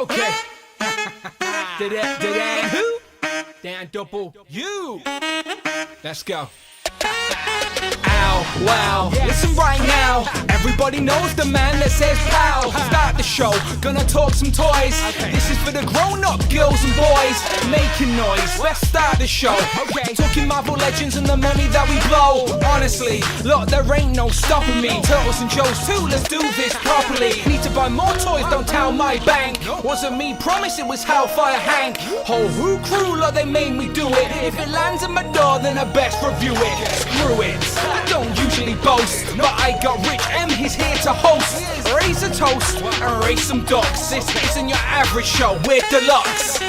Okay. Dan who? Dan double U. Let's go. Ow, wow, listen right now. Everybody knows the man that says pow. Start the show, gonna talk some toys. This is for the grown-up girls and boys making noise. Let's start the show. Talking Marvel Legends and the money that we blow. Honestly, look, there ain't no stopping me. Turtles and Joes too, let's do this properly. Need to buy more toys, don't tell my bank. Wasn't me, promise it was Hellfire Hank. Whole Who crew, look, they made me do it. If it lands at my door, then I best review it. Screw it, I don't usually boast, but I got Rich M, he's here to host. Raise a toast and raise some ducks. This isn't your average show, we're deluxe.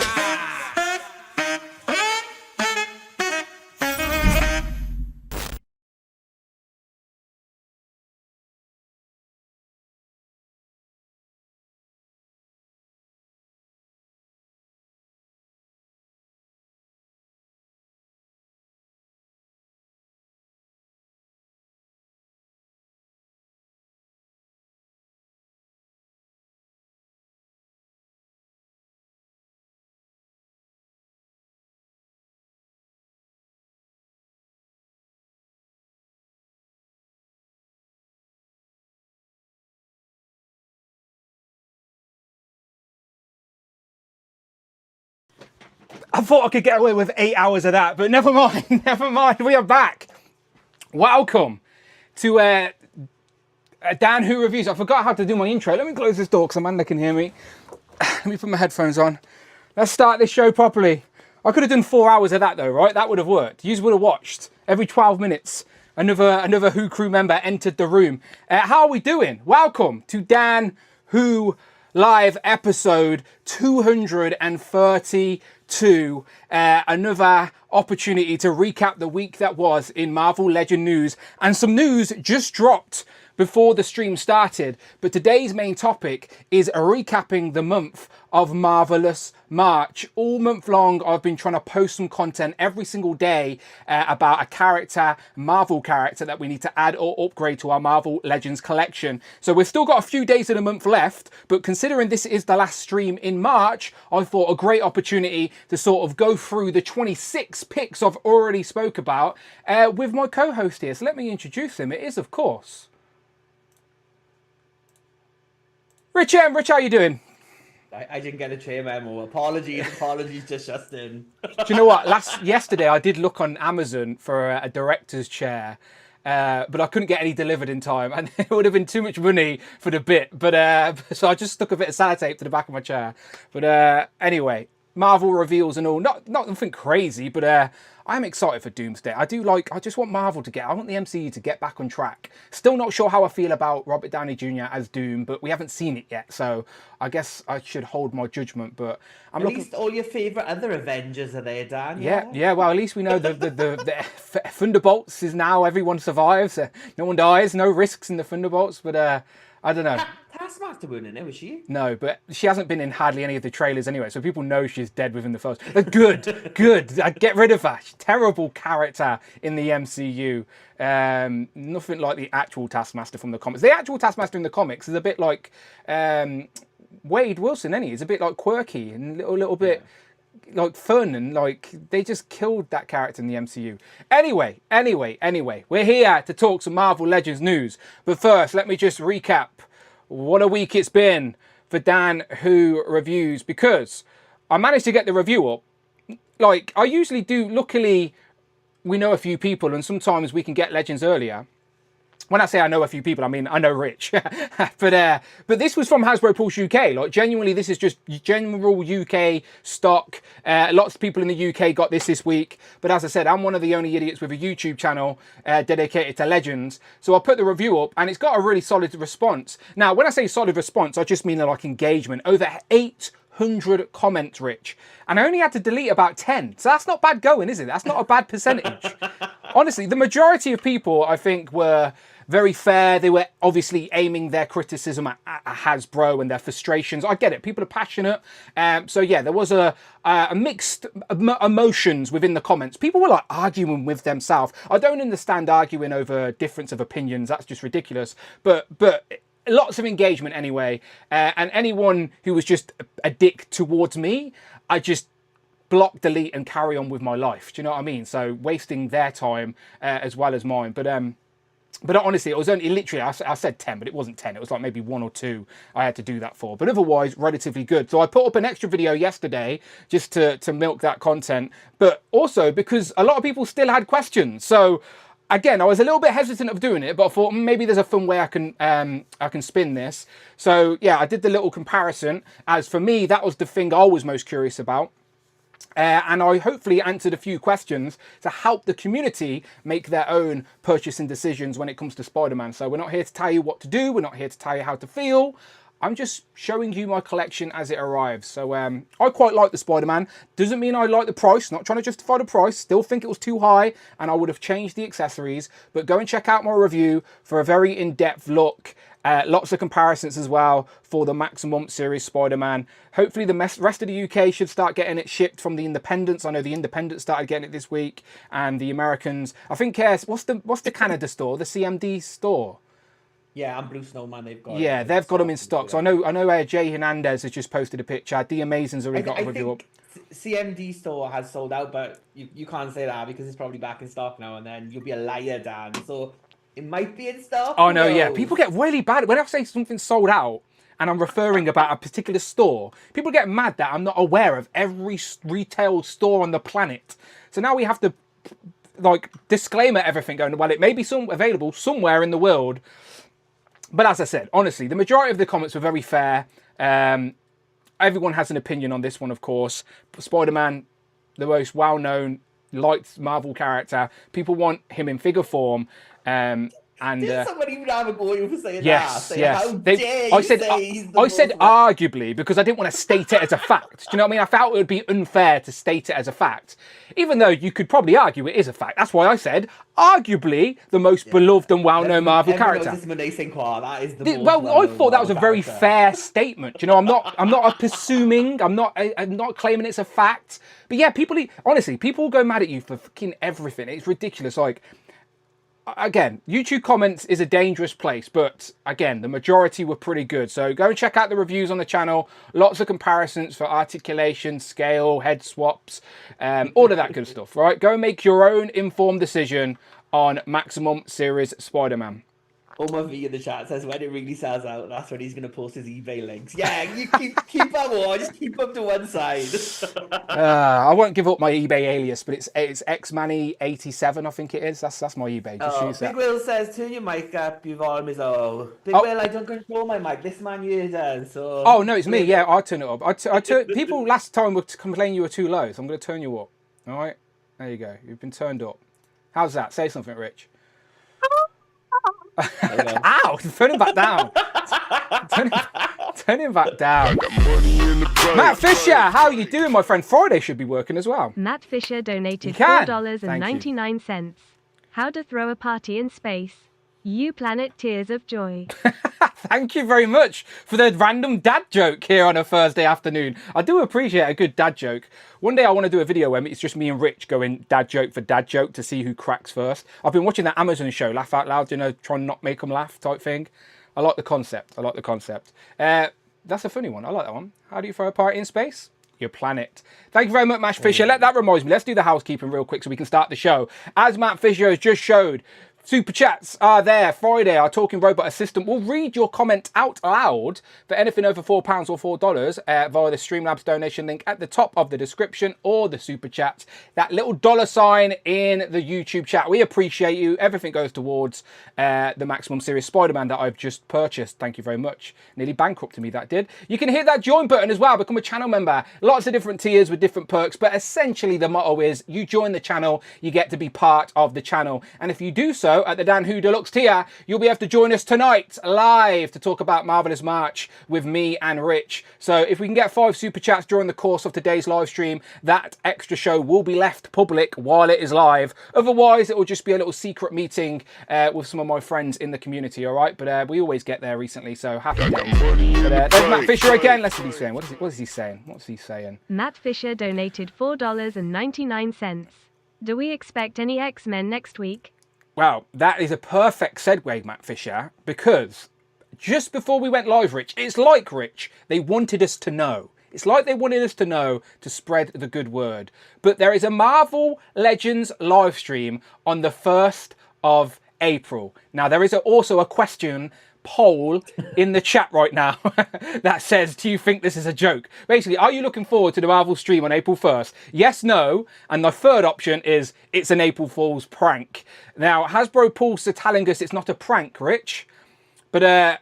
I thought I could get away with 8 hours of that, but never mind, never mind, we are back. Welcome to Dan Who Reviews. I forgot how to do my intro. Let me close this door because Amanda can hear me. Let me put my headphones on. Let's start this show properly. I could have done 4 hours of that though, right? That would have worked. You would have watched every 12 minutes. Another Who crew member entered the room. How are we doing? Welcome to Dan Who Live episode 232. Another opportunity to recap the week that was in Marvel Legend news, and some news just dropped before the stream started. But today's main topic is recapping the month of Marvelous March. All month long I've been trying to post some content every single day about a character, Marvel character, that we need to add or upgrade to our Marvel Legends collection. So we've still got a few days of the month left, but considering this is the last stream in March, I thought a great opportunity to sort of go through the 26 picks I've already spoke about with my co-host here. So let me introduce him. It is, of course, Rich M. Rich, how you doing? I didn't get a chair memo. Apologies to Justin. Do you know what? Yesterday I did look on Amazon for a director's chair, but I couldn't get any delivered in time, and it would have been too much money for the bit. But so I just stuck a bit of sellotape to the back of my chair. But anyway, Marvel reveals and all. Not nothing crazy, but I'm excited for Doomsday. I just want Marvel to I want the MCU to get back on track. Still not sure how I feel about Robert Downey Jr. as Doom, but we haven't seen it yet, so I guess I should hold my judgment. But at least all your favourite other Avengers are there, Dan. Yeah. Well, at least we know the Thunderbolts is now everyone survives. No one dies. No risks in the Thunderbolts. But I don't know. Taskmaster wasn't in it, was she? No, but she hasn't been in hardly any of the trailers anyway, so people know she's dead within the first. But good. Get rid of her. Terrible character in the MCU. Nothing like the actual Taskmaster from the comics. The actual Taskmaster in the comics is a bit like Wade Wilson, isn't he? He's a bit like quirky and a little bit like fun, and like they just killed that character in the MCU. Anyway, we're here to talk some Marvel Legends news. But first, let me just recap what a week it's been for Dan Who Reviews, because I managed to get the review up like I usually do. Luckily, we know a few people, and sometimes we can get Legends earlier. When I say I know a few people, I mean I know Rich. but this was from Hasbro Pulse UK. Like, genuinely, this is just general UK stock. Lots of people in the UK got this week. But as I said, I'm one of the only idiots with a YouTube channel dedicated to Legends. So I put the review up, and it's got a really solid response. Now, when I say solid response, I just mean like engagement. Over 800 comments, Rich. And I only had to delete about 10. So that's not bad going, is it? That's not a bad percentage. Honestly, the majority of people, I think, were very fair. They were obviously aiming their criticism at Hasbro and their frustrations. I get it. People are passionate. So yeah, there was a mixed emotions within the comments. People were like arguing with themselves. I don't understand arguing over difference of opinions. That's just ridiculous. But lots of engagement anyway. And anyone who was just a dick towards me, I just block, delete, and carry on with my life. Do you know what I mean? So wasting their time as well as mine. But honestly, it was only literally, I said 10, but it wasn't 10. It was like maybe 1 or 2 I had to do that for. But otherwise, relatively good. So I put up an extra video yesterday just to milk that content. But also because a lot of people still had questions. So again, I was a little bit hesitant of doing it, but I thought maybe there's a fun way I can spin this. So yeah, I did the little comparison. As for me, that was the thing I was most curious about. And I hopefully answered a few questions to help the community make their own purchasing decisions when it comes to Spider-Man. So we're not here to tell you what to do. We're not here to tell you how to feel. I'm just showing you my collection as it arrives. So I quite like the Spider-Man. Doesn't mean I like the price. Not trying to justify the price. Still think it was too high and I would have changed the accessories. But go and check out my review for a very in-depth look. Lots of comparisons as well for the Maximum Series Spider-Man. Hopefully the rest of the UK should start getting it shipped from the Independents. I know the Independents started getting it this week, and the Americans. I think what's the Canada store? The CMD store. Yeah, and Blue Snowman, they've got. Yeah, they've got them in stock. So I know Jay Hernandez has just posted a picture. The Amazing's already got a review up. CMD store has sold out, but you can't say that because it's probably back in stock now, and then you'll be a liar, Dan. So it might be in stock. Oh no, yeah. People get really bad when I say something's sold out and I'm referring about a particular store. People get mad that I'm not aware of every retail store on the planet. So now we have to like disclaimer everything going, well, it may be available somewhere in the world. But as I said, honestly, the majority of the comments were very fair. Everyone has an opinion on this one, of course. Spider-Man, the most well-known, liked Marvel character. People want him in figure form. Did somebody even have a go at you for saying yes, that? Yes. How dare you I said arguably because I didn't want to state it as a fact. Do you know what I mean? I felt it would be unfair to state it as a fact. Even though you could probably argue it is a fact. That's why I said arguably the most beloved and well-known Marvel character. That is the most well, I thought that was a very fair statement. You know, I'm not assuming, I'm not claiming it's a fact. But yeah, honestly, people go mad at you for fucking everything. It's ridiculous. Like, again, YouTube comments is a dangerous place, but again, the majority were pretty good. So go and check out the reviews on the channel. Lots of comparisons for articulation, scale, head swaps, all of that good stuff, right? Go and make your own informed decision on Maximum Series Spider-Man. Omar V in the chat says when it really sells out, that's when he's going to post his eBay links. Yeah, you keep up on, just keep up to one side. I won't give up my eBay alias, but it's xmanny87, I think it is. That's my eBay. Just use that. Big Will says turn your mic up, your volume is low. Big Will, I don't control my mic. This man here does. So. Oh no, it's me. Yeah, I turn it up. People last time were complaining you were too low, so I'm going to turn you up. All right, there you go. You've been turned up. How's that? Say something, Rich. Ow! Turn him back down. Turn him back down. Matt Fisher, how are you doing, my friend? Friday should be working as well. Matt Fisher donated $4.99. How to throw a party in space. You planet tears of joy. Thank you very much for the random dad joke here on a Thursday afternoon. I do appreciate a good dad joke. One day I want to do a video where it's just me and Rich going dad joke for dad joke to see who cracks first. I've been watching that Amazon show, Laugh Out Loud, you know, try and not make them laugh type thing. I like the concept. That's a funny one. I like that one. How do you throw a party in space? Your planet. Thank you very much, Matt Fisher. That reminds me. Let's do the housekeeping real quick so we can start the show. As Matt Fisher has just showed, Super chats are there. Friday, our talking robot assistant will read your comment out loud for anything over £4 or $4 via the Streamlabs donation link at the top of the description or the super chat. That little $sign in the YouTube chat. We appreciate you. Everything goes towards the Maximum Series Spider-Man that I've just purchased. Thank you very much. Nearly bankrupted me, that did. You can hit that join button as well. Become a channel member. Lots of different tiers with different perks, but essentially the motto is you join the channel, you get to be part of the channel. And if you do so, at the Dan Who Deluxe tier, you'll be able to join us tonight live to talk about Marvelous March with me and Rich. So if we can get 5 super chats during the course of today's live stream, that extra show will be left public while it is live. Otherwise, it will just be a little secret meeting with some of my friends in the community, all right? But we always get there recently, so happy days. But there's Matt Fisher again. Let's see what he's saying. What is he saying? What's he saying? Matt Fisher donated $4.99. Do we expect any X-Men next week? Well, that is a perfect segue, Matt Fisher, because just before we went live, Rich. It's like, Rich, they wanted us to know. It's like they wanted us to know to spread the good word. But there is a Marvel Legends live stream on the 1st of April. Now, there is also a question poll in the chat right now that says, do you think this is a joke? Basically, are you looking forward to the Marvel stream on April 1st? Yes, no. And the third option is it's an April Fool's prank. Now, Hasbro Pulse are telling us it's not a prank, Rich. But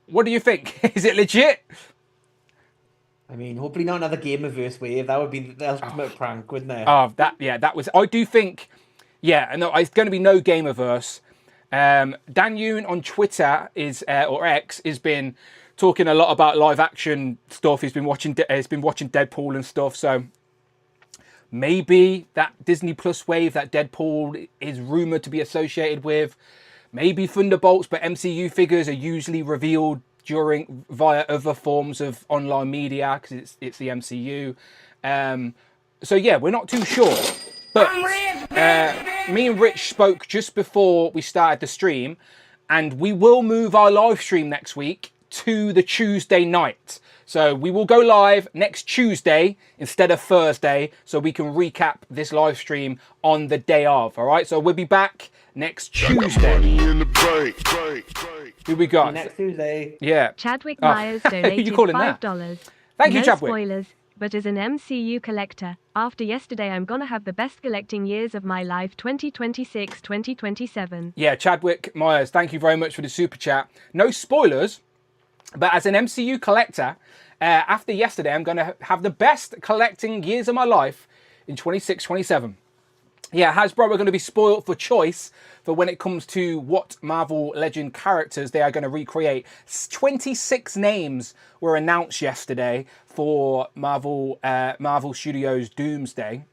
what do you think? Is it legit? I mean, hopefully not another Gamerverse wave. That would be the ultimate prank, wouldn't it? Oh, that was... I do think... Yeah, no, it's going to be no Gamerverse. Dan Yoon on Twitter or X has been talking a lot about live action stuff. He's been watching Deadpool and stuff. So maybe that Disney Plus wave that Deadpool is rumored to be associated with. Maybe Thunderbolts, but MCU figures are usually revealed via other forms of online media because it's the MCU. So yeah, we're not too sure. But me and Rich spoke just before we started the stream, and we will move our live stream next week to the Tuesday night. So we will go live next Tuesday instead of Thursday, so we can recap this live stream on the day of. All right, so we'll be back next Tuesday. Who we got? Next Tuesday. Yeah. Chadwick Myers donated You calling that? $5. Thank you, No Chadwick. spoilers, but as an MCU collector, after yesterday I'm gonna have the best collecting years of my life 2026, 2027. Yeah, Chadwick Myers, thank you very much for the super chat. No spoilers, but as an MCU collector, after yesterday I'm going to have the best collecting years of my life in 26, 27. Yeah, Hasbro are going to be spoiled for choice for when it comes to what Marvel Legend characters they are going to recreate. 26 names were announced yesterday for Marvel Studios Doomsday.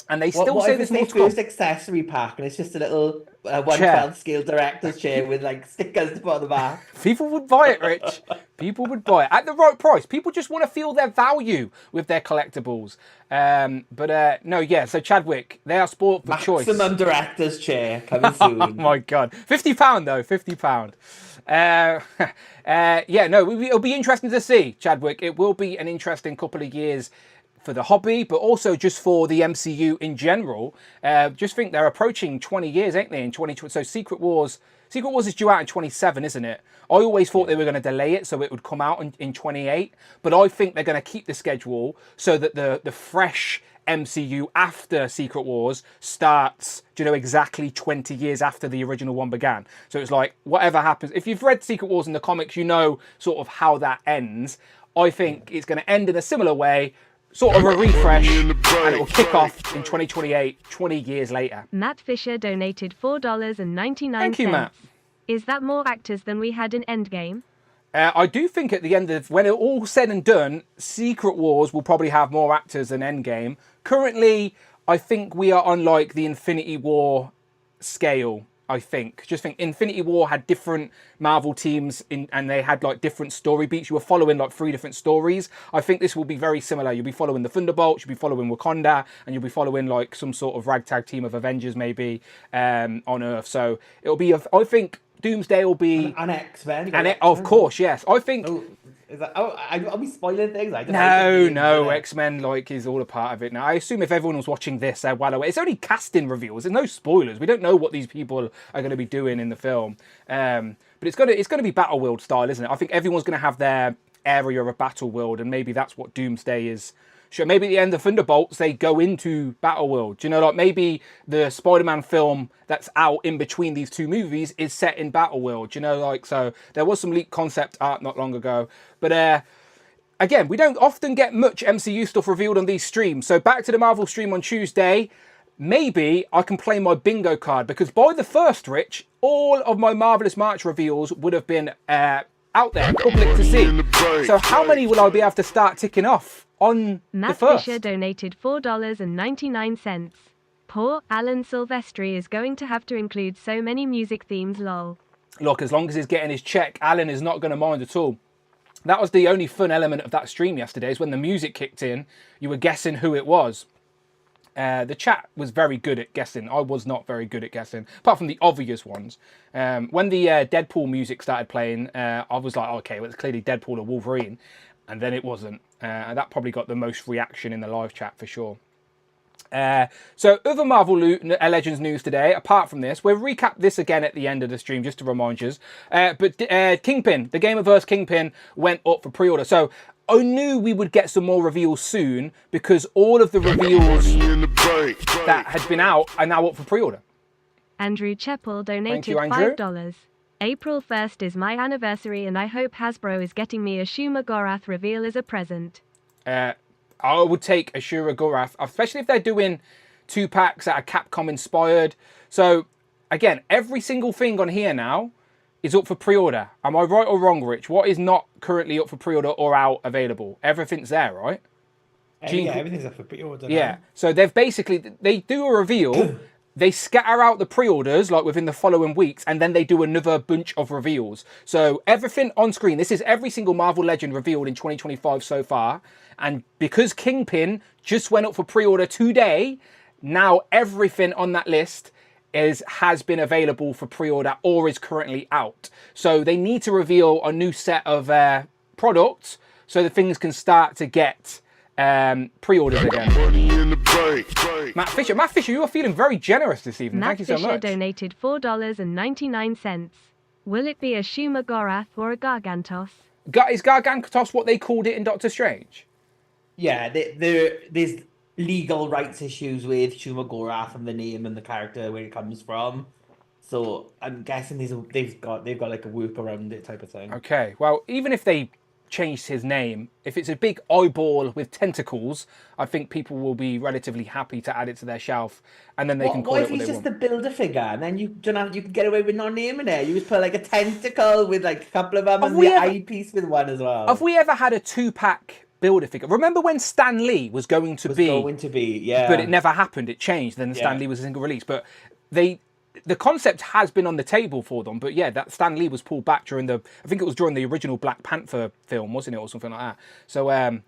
And they still say there's more to come. First accessory pack, and it's just a little 1/12 scale director's chair with like stickers to put on the back. People would buy it, Rich. People would buy it at the right price. People just want to feel their value with their collectibles. No, yeah. So Chadwick, they are spoiled for choice. Maximum director's chair coming soon. Oh my God, £50 though, £50. Yeah, no, it'll be interesting to see, Chadwick. It will be an interesting couple of years for the hobby, but also just for the MCU in general. Just think they're approaching 20 years, ain't they, in 2020? So Secret Wars is due out in 27, isn't it? I always thought they were going to delay it so it would come out in 28, but I think they're going to keep the schedule so that the fresh MCU after Secret Wars starts, exactly 20 years after the original one began. So it's like, whatever happens, if you've read Secret Wars in the comics, you know sort of how that ends. I think it's going to end in a similar way, sort of a refresh, and it will kick off in 2028, 20 years later. Matt Fisher donated $4.99. Thank you, Matt. Is that more actors than we had in Endgame? I do think at the end of, when it all said and done, Secret Wars will probably have more actors than Endgame. Currently, I think we are on like the Infinity War scale. I think. Just think Infinity War had different Marvel teams and they had like different story beats. You were following like 3 different stories. I think this will be very similar. You'll be following the Thunderbolts, you'll be following Wakanda, and you'll be following like some sort of ragtag team of Avengers maybe on Earth. So it'll be, I think Doomsday will be... And X-Men. Of course, yes. I think... Are we spoiling things? No, X-Men is all a part of it now. I assume if everyone was watching this, they're well aware. It's only casting reveals. There's no spoilers. We don't know what these people are going to be doing in the film. But it's going to be Battleworld style, isn't it? I think everyone's going to have their area of Battleworld, and maybe that's what Doomsday is. Sure, maybe at the end of Thunderbolts, they go into Battleworld. Maybe the Spider-Man film that's out in between these two movies is set in Battleworld. So there was some leaked concept art not long ago. But again, we don't often get much MCU stuff revealed on these streams. So back to the Marvel stream on Tuesday. Maybe I can play my bingo card, because by the first, Rich, all of my Marvelous March reveals would have been out there, public to see. So how many will I be able to start ticking off on Matt the first? Fisher donated $4.99. Poor Alan Silvestri is going to have to include so many music themes, lol. Look, as long as he's getting his check, Alan is not going to mind at all. That was the only fun element of that stream yesterday, is when the music kicked in, you were guessing who it was. The chat was very good at guessing. I was not very good at guessing, apart from the obvious ones. When the Deadpool music started playing, I was like, okay, well, it's clearly Deadpool or Wolverine. And then it wasn't. And that probably got the most reaction in the live chat for sure. So other Marvel Legends news today, apart from this, we'll recap this again at the end of the stream just to remind you. But Kingpin, the Gamerverse Kingpin went up for pre-order. So I knew we would get some more reveals soon because all of the reveals that had been out are now up for pre-order. Andrew Cheppel donated you, Andrew. $5. April 1st is my anniversary and I hope Hasbro is getting me a Shuma Gorath reveal as a present. I would take Ashura Gorath, especially if they're doing 2-packs that are Capcom inspired. So again, every single thing on here now is up for pre-order. Am I right or wrong, Rich? What is not currently up for pre-order or out available? Everything's there, right? Yeah, everything's up for pre-order. Yeah. Now. So they've basically, they do a reveal, they scatter out the pre-orders like within the following weeks, and then they do another bunch of reveals. So everything on screen, this is every single Marvel Legend revealed in 2025 so far. And because Kingpin just went up for pre-order today, now everything on that list has been available for pre-order or is currently out. So they need to reveal a new set of products so that things can start to get pre-orders again. Matt Fisher, you are feeling very generous this evening. Matt Thank you so Fisher much. donated $4.99. Will it be a Shuma Gorath or a Gargantos? Is Gargantos what they called it in Doctor Strange? Yeah, there's legal rights issues with Shuma Gorath and the name and the character where it comes from. So I'm guessing they've got like a work around it type of thing. Okay, well, even if they changed his name, if it's a big eyeball with tentacles, I think people will be relatively happy to add it to their shelf, and then they can call what it if what he's they just want. a build-a-figure and then you can get away with not naming it? You just put like a tentacle with like a couple of them and the eyepiece with one as well. Have we ever had a 2-pack Build-A-Figure? Remember when Stan Lee was going to be, yeah, but it never happened. It changed. Then Stan Lee was a single release, but the concept has been on the table for them. But yeah, that Stan Lee was pulled back during I think it was during the original Black Panther film, wasn't it, or something like that. So it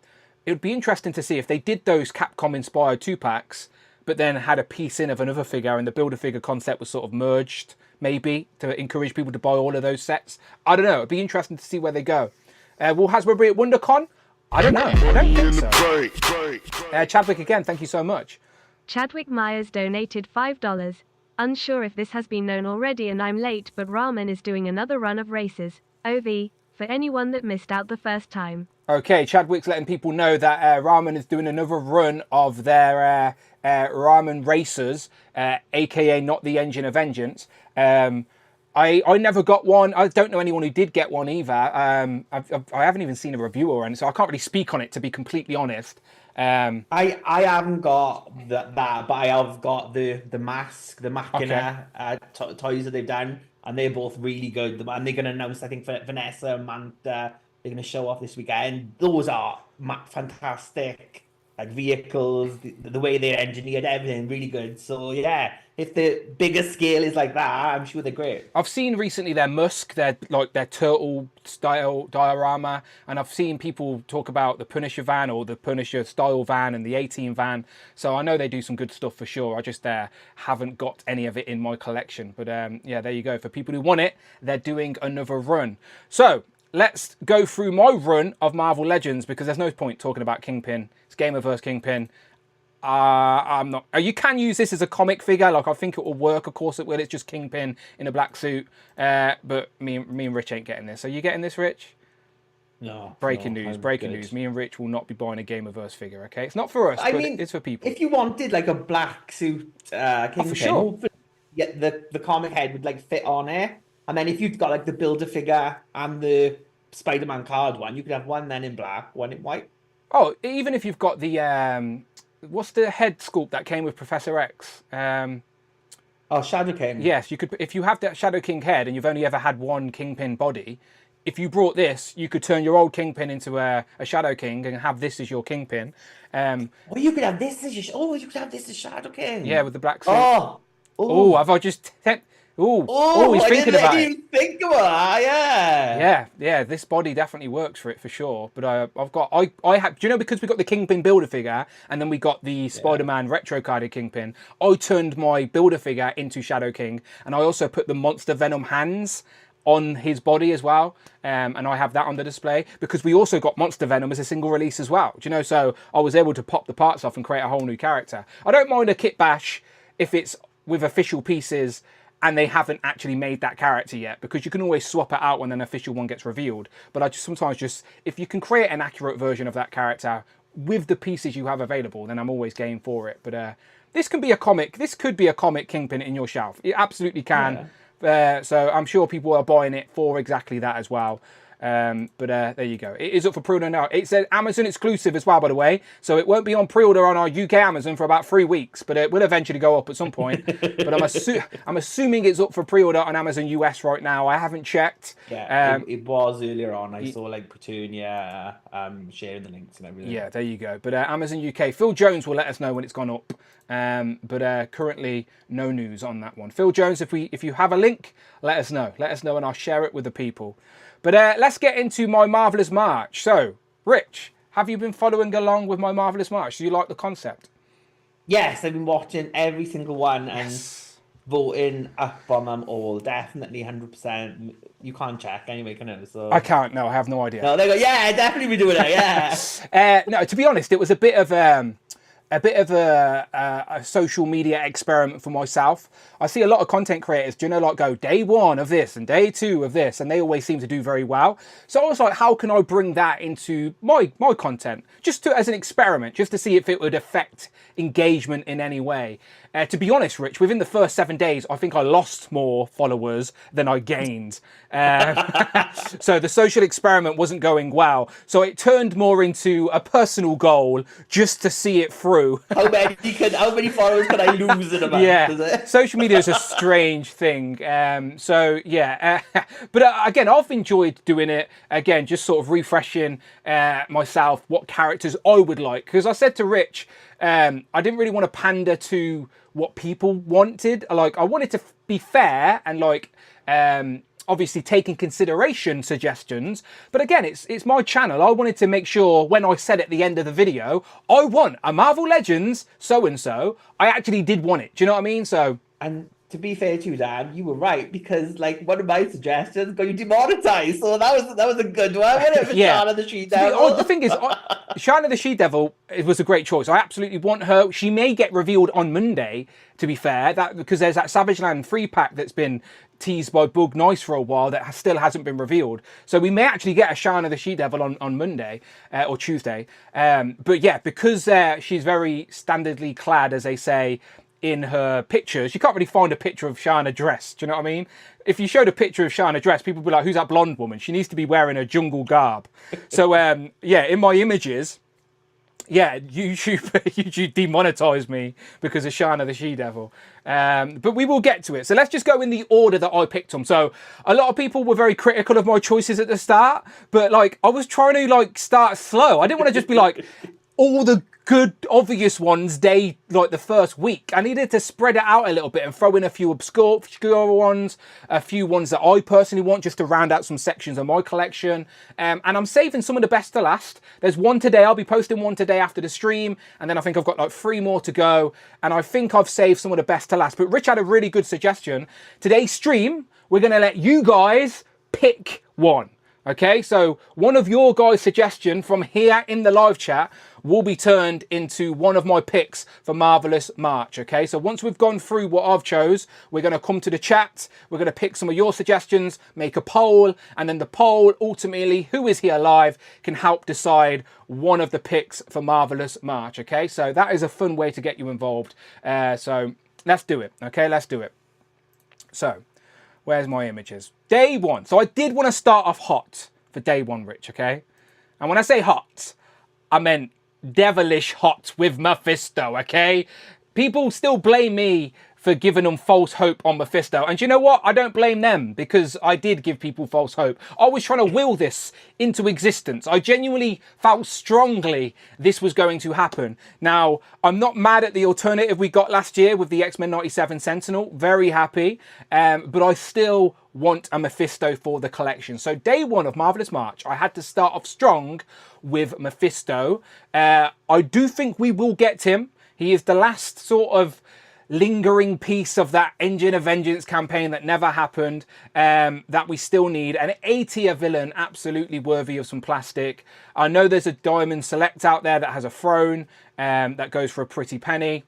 would be interesting to see if they did those Capcom-inspired 2-packs, but then had a piece in of another figure, and the Build-A-Figure concept was sort of merged, maybe to encourage people to buy all of those sets. I don't know. It'd be interesting to see where they go. Will Hasbro be at WonderCon? I don't know. I don't think so. Chadwick again, thank you so much. Chadwick Myers donated $5. Unsure if this has been known already and I'm late, but Ramen is doing another run of races. OV, for anyone that missed out the first time. Okay, Chadwick's letting people know that Ramen is doing another run of their Ramen Racers, aka Not the Engine of Vengeance. I never got one. I don't know anyone who did get one either. I haven't even seen a review or anything, so I can't really speak on it, to be completely honest. I haven't got that, but I have got the mask, the Machina toys that they've done, and they're both really good. And they're going to announce, I think, for Vanessa and Manta, they're going to show off this weekend. Those are fantastic, like vehicles, the way they're engineered, everything really good. So yeah, if the bigger scale is like that, I'm sure they're great. I've seen recently their Musk, their turtle style diorama, and I've seen people talk about the Punisher van or the Punisher style van and the 18 van. So I know they do some good stuff for sure. I just haven't got any of it in my collection. But yeah, there you go. For people who want it, they're doing another run. So let's go through my run of Marvel Legends, because there's no point talking about Kingpin. It's Gamerverse Kingpin. I'm not. You can use this as a comic figure. Like, I think it will work. Of course it will. It's just Kingpin in a black suit. But me and Rich ain't getting this. Are you getting this, Rich? No. Breaking news. Me and Rich will not be buying a Gamerverse figure. Okay, it's not for us, but it's for people. If you wanted like a black suit Kingpin, for sure. hopefully the comic head would like fit on it. And then if you've got like the Build-A-Figure and the Spider-Man card one, you could have one then in black, one in white. Oh, even if you've got the what's the head sculpt that came with Professor X? Shadow King. Yes, you could. If you have that Shadow King head and you've only ever had one Kingpin body, if you brought this, you could turn your old Kingpin into a Shadow King and have this as your Kingpin. You could have this as you could have this as Shadow King. Yeah, with the black suit. Oh, have I just? Oh, he's thinking about it. I didn't even think about that. Yeah. Yeah. This body definitely works for it for sure. But I have. Do you know, because we got the Kingpin builder figure and then we got the Spider-Man retro carded Kingpin, I turned my builder figure into Shadow King, and I also put the Monster Venom hands on his body as well, and I have that on the display because we also got Monster Venom as a single release as well. Do you know? So I was able to pop the parts off and create a whole new character. I don't mind a kit bash if it's with official pieces and they haven't actually made that character yet, because you can always swap it out when an official one gets revealed. But I just sometimes if you can create an accurate version of that character with the pieces you have available, then I'm always game for it. But this can be a comic. This could be a comic Kingpin in your shelf. It absolutely can. Yeah. So I'm sure people are buying it for exactly that as well. But there you go. It is up for pre-order now. It's an Amazon exclusive as well, by the way. So it won't be on pre-order on our UK Amazon for about 3 weeks, but it will eventually go up at some point. But I'm assuming it's up for pre-order on Amazon US right now. I haven't checked. Yeah, it was earlier on. I saw like Petunia sharing the links and everything. Yeah, there you go. But Amazon UK, Phil Jones will let us know when it's gone up. But currently no news on that one. Phil Jones, if you have a link, let us know. Let us know and I'll share it with the people. But let's get into my Marvelous March. So, Rich, have you been following along with my Marvelous March? Do you like the concept? Yes, I've been watching every single one and voting up on them all. Definitely 100%. You can't check anyway, can you? So I can't. No, I have no idea. No, they go, yeah, definitely be doing it. Yeah. No, to be honest, it was a bit of a social media experiment for myself. I see a lot of content creators, do you know, like go day 1 of this and day 2 of this, and they always seem to do very well. So I was like, how can I bring that into my content, just as an experiment, just to see if it would affect engagement in any way. To be honest, Rich, within the first 7 days, I think I lost more followers than I gained. So the social experiment wasn't going well. So it turned more into a personal goal just to see it through. How many followers can I lose in a month? Yeah, social media is a strange thing. So yeah, but again, I've enjoyed doing it. Again, just sort of refreshing myself what characters I would like. Because I said to Rich, I didn't really want to pander to what people wanted. Like, I wanted to be fair and like obviously take in consideration suggestions, but again, it's my channel. I wanted to make sure when I said at the end of the video, I want a Marvel Legends so and so, I actually did want it. Do you know what I mean? So, and to be fair to you, Dan, you were right, because like one of my suggestions got you demonetized, so that was a good one. Whatever, yeah. Shana the She-Devil. The thing is, Shana the She-Devil, it was a great choice. I absolutely want her. She may get revealed on Monday, to be fair, because there's that Savage Land 3-pack that's been teased by Bug Nice for a while that still hasn't been revealed. So we may actually get a Shana the She-Devil on Monday or Tuesday. But yeah, because she's very standardly clad, as they say, in her pictures, you can't really find a picture of Shana dressed. Do you know what I mean? If you showed a picture of Shana dressed, people would be like, who's that blonde woman? She needs to be wearing a jungle garb. So yeah, in my images, yeah, YouTube demonetized me because of Shana the She-Devil. But we will get to it. So let's just go in the order that I picked them. So a lot of people were very critical of my choices at the start, but like I was trying to like start slow. I didn't want to just be like all the good obvious ones like the first week. I needed to spread it out a little bit and throw in a few obscure ones, a few ones that I personally want, just to round out some sections of my collection. And I'm saving some of the best to last. There's one today. I'll be posting one today after the stream, and then I think I've got like 3 more to go, and I think I've saved some of the best to last. But Rich had a really good suggestion. Today's stream, we're going to let you guys pick one. Okay, so one of your guys' suggestion from here in the live chat will be turned into one of my picks for Marvelous March. Okay, so once we've gone through what I've chose, we're going to come to the chat, we're going to pick some of your suggestions, make a poll, and then the poll, ultimately, who is here live, can help decide one of the picks for Marvelous March. Okay, so that is a fun way to get you involved. So let's do it. Okay, let's do it. So, where's my images? Day 1. So I did want to start off hot for day 1, Rich, okay? And when I say hot, I meant devilish hot with Mephisto, okay? People still blame me for giving them false hope on Mephisto. And you know what? I don't blame them, because I did give people false hope. I was trying to will this into existence. I genuinely felt strongly this was going to happen. Now, I'm not mad at the alternative we got last year with the X-Men 97 Sentinel. Very happy. But I still want a Mephisto for the collection. So day one of Marvelous March, I had to start off strong with Mephisto. I do think we will get him. He is the last sort of lingering piece of that Engine of Vengeance campaign that never happened, that we still need. An A-tier villain, absolutely worthy of some plastic. I know there's a Diamond Select out there that has a throne that goes for a pretty penny.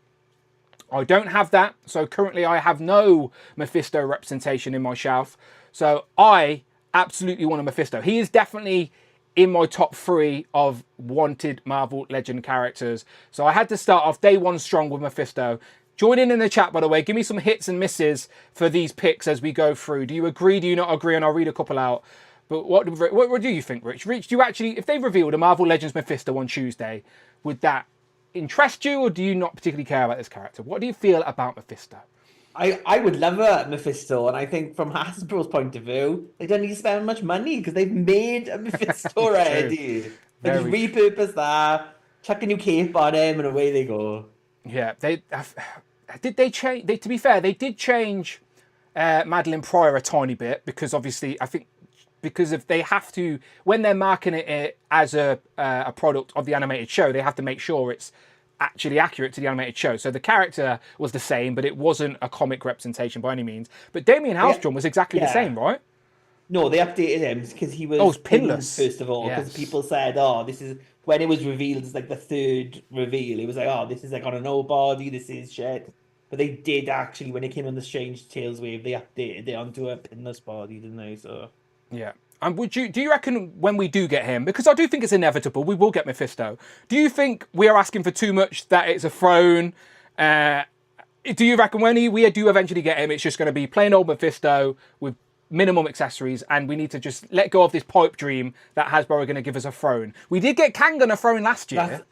I don't have that, so currently I have no Mephisto representation in my shelf. So I absolutely want a Mephisto. He is definitely in my top 3 of wanted Marvel Legend characters. So I had to start off day one strong with Mephisto. Join in the chat, by the way. Give me some hits and misses for these picks as we go through. Do you agree? Do you not agree? And I'll read a couple out. But what do you think, Rich? Rich, do you actually, if they revealed a Marvel Legends Mephisto on Tuesday, would that interest you, or do you not particularly care about this character? What do you feel about Mephisto? I would love a Mephisto, and I think from Hasbro's point of view, they don't need to spend much money because they've made a Mephisto already. They just repurpose that, chuck a new cape on him, and away they go. Yeah, did they change? To be fair, they did change Madeline Pryor a tiny bit, because obviously I think because if they have to, when they're marketing it as a product of the animated show, they have to make sure it's actually accurate to the animated show. So the character was the same, but it wasn't a comic representation by any means. But Damien Halstrom was exactly the same, right? No, they updated him because he was pinless first of all, because people said, "Oh, this is," when it was revealed as like the third reveal, it was like, "Oh, this is like on a nobody, this is shit." But they did actually, when it came on the Strange Tales wave, they updated it onto a pinless body, didn't they? So yeah. And do you reckon when we do get him, because I do think it's inevitable, we will get Mephisto, do you think we are asking for too much, that it's a throne? Do you reckon when we do eventually get him, it's just going to be plain old Mephisto with minimum accessories, and we need to just let go of this pipe dream that Hasbro are going to give us a throne? We did get Kangan a throne last year.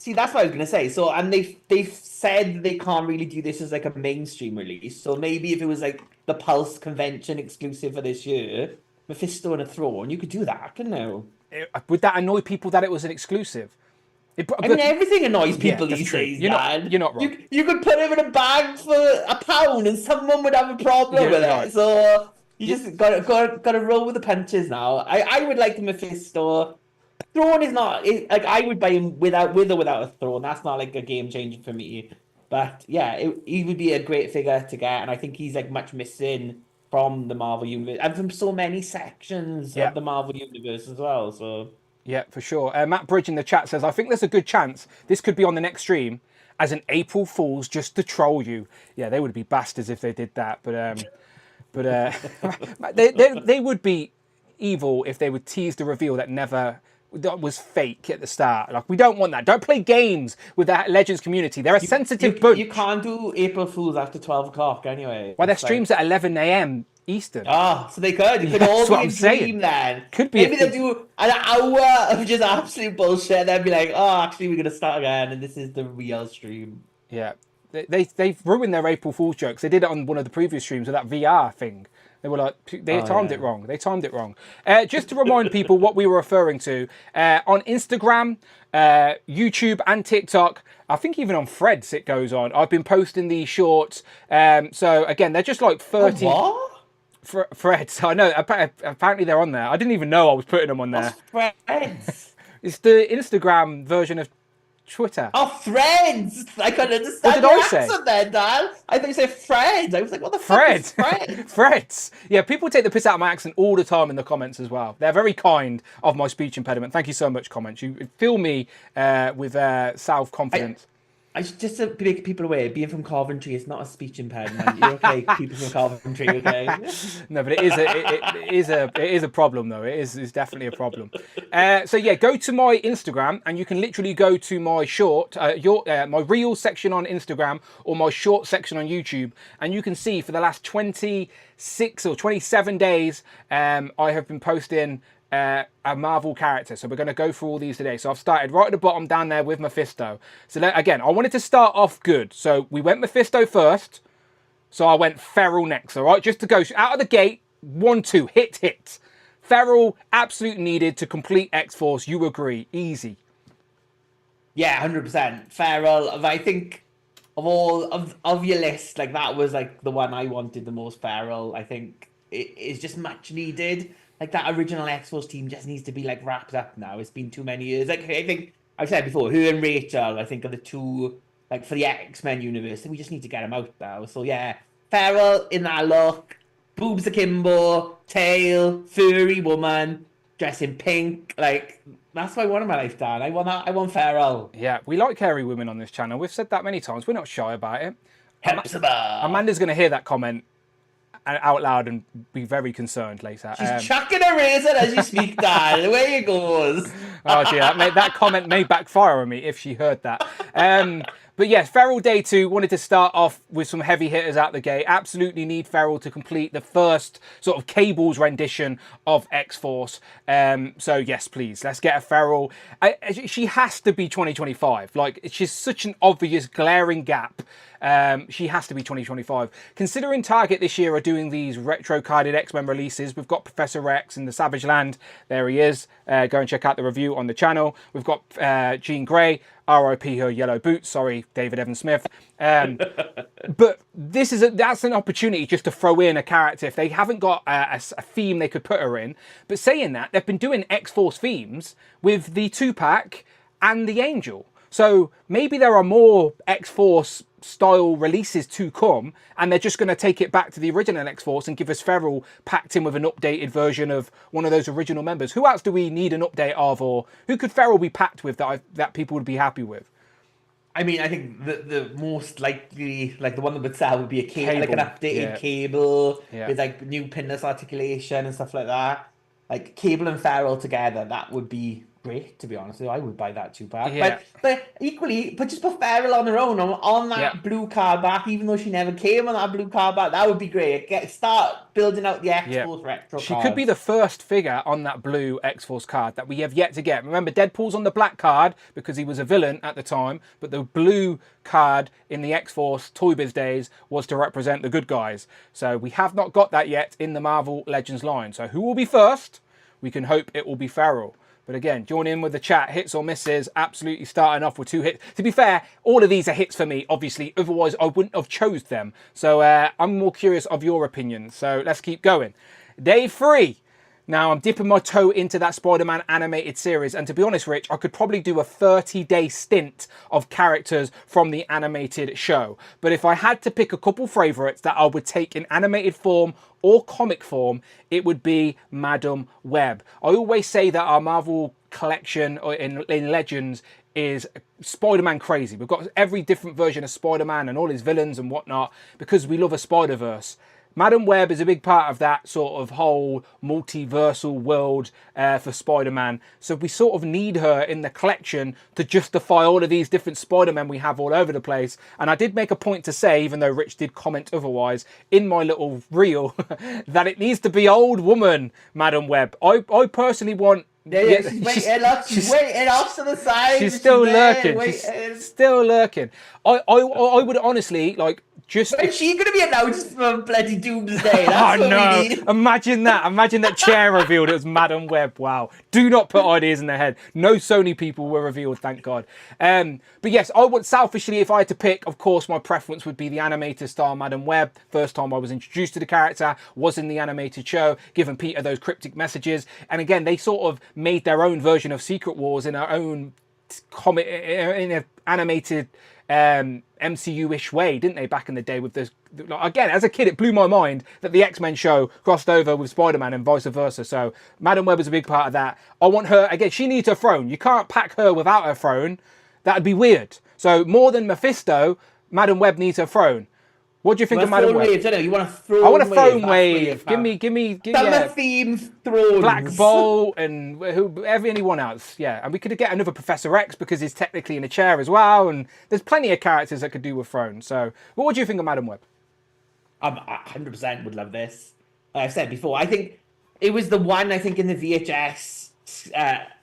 That's what I was going to say. So, and they've said they can't really do this as like a mainstream release. So maybe if it was like the Pulse convention exclusive for this year, Mephisto and a throne, you could do that, couldn't you? Would that annoy people that it was an exclusive? I mean, everything annoys people these days, Dan. You're not wrong. You could put him in a bag for £1 and someone would have a problem with it. So you just gotta roll with the punches now. I would like the Mephisto. Throne is not like, I would buy him with or without a throne. That's not like a game changer for me. But yeah, he would be a great figure to get, and I think he's like much missing from the Marvel universe and from so many sections of the Marvel universe as well. So yeah, for sure. Matt Bridge in the chat says, I think there's a good chance this could be on the next stream as an April Fool's just to troll you. Yeah, they would be bastards if they did that. But they would be evil if they would tease the reveal that was fake at the start. Like, we don't want that. Don't play games with that Legends community. They're a sensitive bunch. You can't do April Fools after 12 o'clock anyway. Well, their streams at 11 a.m. Eastern. So they could. You could all be a dream then. Could be. Maybe they'll do an hour of just absolute bullshit, then be like, oh, actually, we're going to start again, and this is the real stream. Yeah. They've ruined their April Fool's jokes. They did it on one of the previous streams with that VR thing. They were like, they timed it wrong. They timed it wrong. Just to remind people what we were referring to, on Instagram, YouTube and TikTok, I think even on Threads it goes on. I've been posting these shorts. So again, they're just like 30... What? Threads. I know. Apparently they're on there. I didn't even know I was putting them on there. What's Threads? It's the Instagram version of Twitter. Oh, Threads! I couldn't understand your accent then, Dan. I thought you said Threads. I was like, what the fuck is Threads? Threads. Yeah, people take the piss out of my accent all the time in the comments as well. They're very kind of my speech impediment. Thank you so much, comments. You fill me with self-confidence. Just to make people aware, being from Coventry is not a speech impediment. You're okay, people from Coventry, okay? No, but it is a problem though. It's definitely a problem. So yeah, go to my Instagram and you can literally go to my short, my reel section on Instagram or my short section on YouTube, and you can see for the last 26 or 27 days, I have been posting a Marvel character. So we're going to go through all these today. So I've started right at the bottom down there with Mephisto. So again, I wanted to start off good. So we went Mephisto first. So I went Feral next, all right? Just to go out of the gate, 1-2, hit. Feral, absolutely needed to complete X-Force. You agree? Easy. Yeah, 100%. Feral. I think of all of your list, like that was like the one I wanted the most. Feral. I think it is just much needed. Like that original X-Force team just needs to be like wrapped up now. It's been too many years. Like I think I've said before, her and Rachel, I think are the two like for the X-Men universe. We just need to get them out now. So yeah, Feral in that look, boobs akimbo, tail, furry woman, dressed in pink, like. That's what I want in my life, Dan. I want that. I want Feral. Yeah, we like hairy women on this channel. We've said that many times. We're not shy about it. Hepzibah. Amanda's going to hear that comment out loud and be very concerned later. She's chucking a razor as you speak, Dan. Away it goes. Oh, gee, that comment may backfire on me if she heard that. But yes, Feral Day 2, wanted to start off with some heavy hitters out the gate. Absolutely need Feral to complete the first sort of Cable's rendition of X-Force. So yes, please, let's get a Feral. She has to be 2025. Like, she's such an obvious glaring gap. She has to be 2025. Considering Target this year are doing these retro-carded X-Men releases, we've got Professor X in the Savage Land. There he is. Go and check out the review on the channel. We've got Jean Grey. R.I.P. her yellow boots. Sorry, David Evan Smith. But that's an opportunity just to throw in a character if they haven't got a theme they could put her in. But saying that, they've been doing X-Force themes with the 2-pack and the Angel. So maybe there are more X-Force style releases to come, and they're just going to take it back to the original X-Force and give us Feral packed in with an updated version of one of those original members. Who else do we need an update of, or who could Feral be packed with that people would be happy with? I mean, I think the most likely, like the one that would sell would be a cable. Like an updated Cable with like new pinless articulation and stuff like that. Like Cable and Feral together, that would be great, to be honest. I would buy that 2-pack. Yeah. But equally, just put Feral on her own on that blue card back, even though she never came on that blue card back. That would be great. Start building out the X-Force retro She cards. could be the first figure on that blue X-Force card that we have yet to get. Remember, Deadpool's on the black card because he was a villain at the time, but the blue card in the X-Force Toy Biz days was to represent the good guys. So we have not got that yet in the Marvel Legends line. So who will be first? We can hope it will be Feral. But again, join in with the chat, hits or misses, absolutely starting off with 2 hits. To be fair, all of these are hits for me, obviously, otherwise I wouldn't have chose them. So I'm more curious of your opinion. So let's keep going. Day 3. Now, I'm dipping my toe into that Spider-Man animated series, and to be honest, Rich, I could probably do a 30-day stint of characters from the animated show. But if I had to pick a couple favourites that I would take in animated form or comic form, it would be Madam Web. I always say that our Marvel collection in Legends is Spider-Man crazy. We've got every different version of Spider-Man and all his villains and whatnot because we love a Spider-Verse. Madam Web is a big part of that sort of whole multiversal world for Spider-Man. So we sort of need her in the collection to justify all of these different Spider-Men we have all over the place. And I did make a point to say, even though Rich did comment otherwise, in my little reel, that it needs to be old woman Madam Web. I personally want... She's waiting off to the side. She's still lurking. She's still lurking. I would honestly, like... Is she going to be announced for bloody Doomsday? That's what we need. Imagine that. Imagine that chair revealed it was Madam Web. Wow. Do not put ideas in their head. No Sony people were revealed, thank God. But yes, I would selfishly, if I had to pick, of course, my preference would be the animated style Madam Web. First time I was introduced to the character was in the animated show, giving Peter those cryptic messages. And again, they sort of made their own version of Secret Wars in their own comic, in an animated MCU-ish way, didn't they, back in the day with this? Again, as a kid, it blew my mind that the X-Men show crossed over with Spider-Man and vice versa. So Madam Web is a big part of that. I want her, again, she needs a throne. You can't pack her without her throne. That'd be weird. So more than Mephisto, Madam Web needs her throne. What do you think of Madam Web? Waves, you want a throne wave? I want a throne wave. Give me Summer theme thrones. Black Bolt and anyone else. Yeah, and we could get another Professor X because he's technically in a chair as well. And there's plenty of characters that could do with thrones. So what would you think of Madam Web? I 100% would love this. Like I've said before, I think it was the one, I think, in the VHS,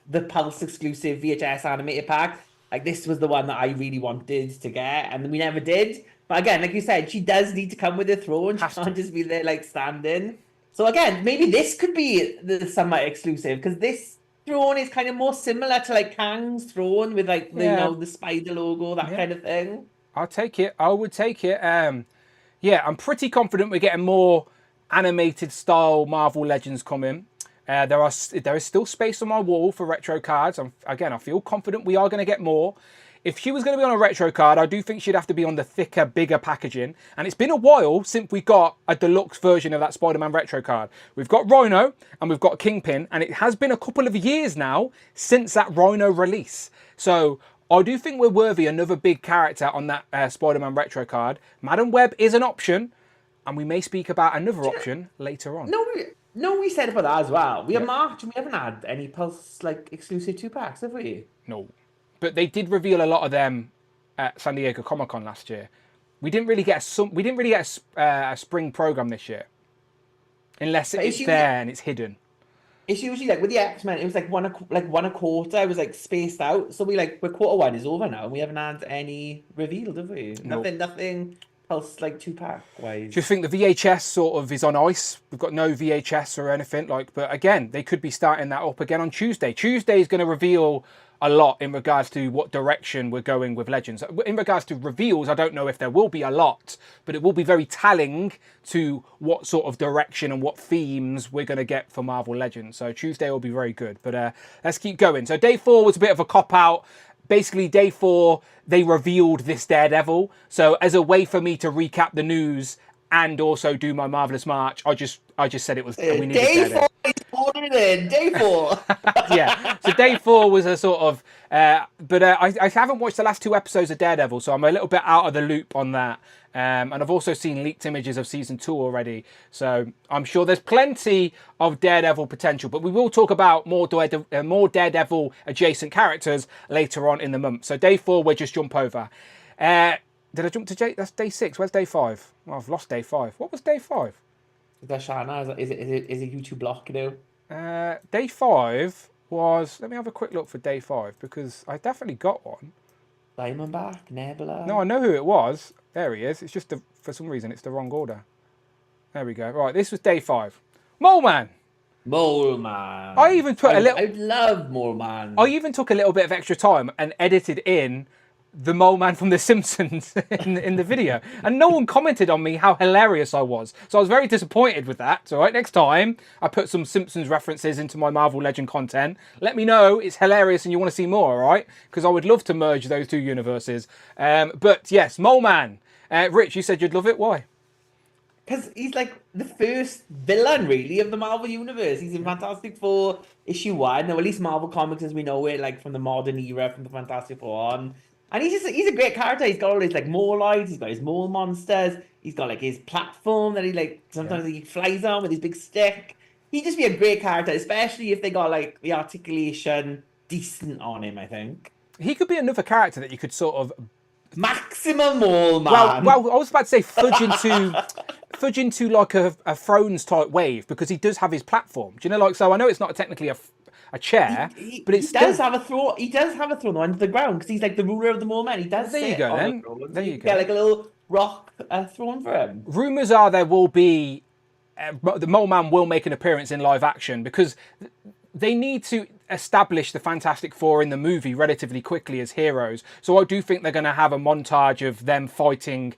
the Pulse exclusive VHS animated pack. Like, this was the one that I really wanted to get, and we never did. But again, like you said, she does need to come with a throne. She can't just be there like standing. So again, maybe this could be the summer exclusive because this throne is kind of more similar to like Kang's throne with like the, the spider logo, that kind of thing. I'll take it. I would take it. Yeah, I'm pretty confident we're getting more animated style Marvel Legends coming. There is still space on my wall for retro cards. I feel confident we are going to get more. If she was going to be on a retro card, I do think she'd have to be on the thicker, bigger packaging. And it's been a while since we got a deluxe version of that Spider-Man retro card. We've got Rhino and we've got Kingpin, and it has been a couple of years now since that Rhino release. So I do think we're worthy another big character on that Spider-Man retro card. Madam Web is an option, and we may speak about another option later on. No, we said about that as well. We have March and we haven't had any Pulse like exclusive 2-packs, have we? No. But they did reveal a lot of them at San Diego Comic-Con last year. We didn't really get a spring program this year, unless it's there and it's hidden. It's usually like with the X-Men, it was like one a quarter. It was like spaced out. So we're quarter one is over now, and we haven't had any revealed, have we? Nope. Nothing else like 2-pack wise. Do you think the VHS sort of is on ice? We've got no VHS or anything but again, they could be starting that up again on Tuesday. Tuesday is going to reveal a lot in regards to what direction we're going with Legends. In regards to reveals, I don't know if there will be a lot, but it will be very telling to what sort of direction and what themes we're going to get for Marvel Legends. So Tuesday will be very good, but let's keep going. So day 4 was a bit of a cop-out. Basically, day 4, they revealed this Daredevil. So as a way for me to recap the news and also do my Marvelous March, I just said it was we needed day Daredevil. 4 is ordered in. Day 4. Yeah. So day 4 was a sort of, but I haven't watched the last 2 episodes of Daredevil, so I'm a little bit out of the loop on that. And I've also seen leaked images of season 2 already, so I'm sure there's plenty of Daredevil potential. But we will talk about more Daredevil adjacent characters later on in the month. So day 4, we'll just jump over. Did I jump to that's day 6? Where's day 5? Well, I've lost day 5. What was day 5? Is that Shana? Is it YouTube block, you know? Day 5 was... Let me have a quick look for day 5, because I definitely got one. Diamondback, Nebula. No, I know who it was. There he is. It's just, for some reason, it's the wrong order. There we go. Right, this was day 5. Mole Man! Mole Man. I even put a little... I love Mole Man. I even took a little bit of extra time and edited in the Mole Man from The Simpsons in the video. And no one commented on me how hilarious I was. So I was very disappointed with that. So next time I put some Simpsons references into my Marvel Legend content, let me know it's hilarious and you want to see more, all right? Because I would love to merge those 2 universes. But yes, Mole Man. Rich, you said you'd love it. Why? Because he's like the first villain, really, of the Marvel Universe. He's in Fantastic Four issue 1. Now, at least Marvel Comics as we know it, like from the modern era, from the Fantastic Four on. And he's a great character. He's got all his like moloids, he's got his mole monsters, he's got like his platform that he like sometimes he flies on with his big stick. He'd just be a great character, especially if they got like the articulation decent on him, I think. He could be another character that you could sort of Maximum Mole Man. Well, I was about to say fudge into like a Thrones type wave, because he does have his platform. Do you know, like, so I know it's not technically a chair, but it does have a throne. He does have a throne under the ground because he's like the ruler of the Mole Men. He does. There you go. Then there you go. Get like a little rock throne for him. Rumors are there will be the Mole Man will make an appearance in live action, because they need to establish the Fantastic Four in the movie relatively quickly as heroes. So I do think they're going to have a montage of them fighting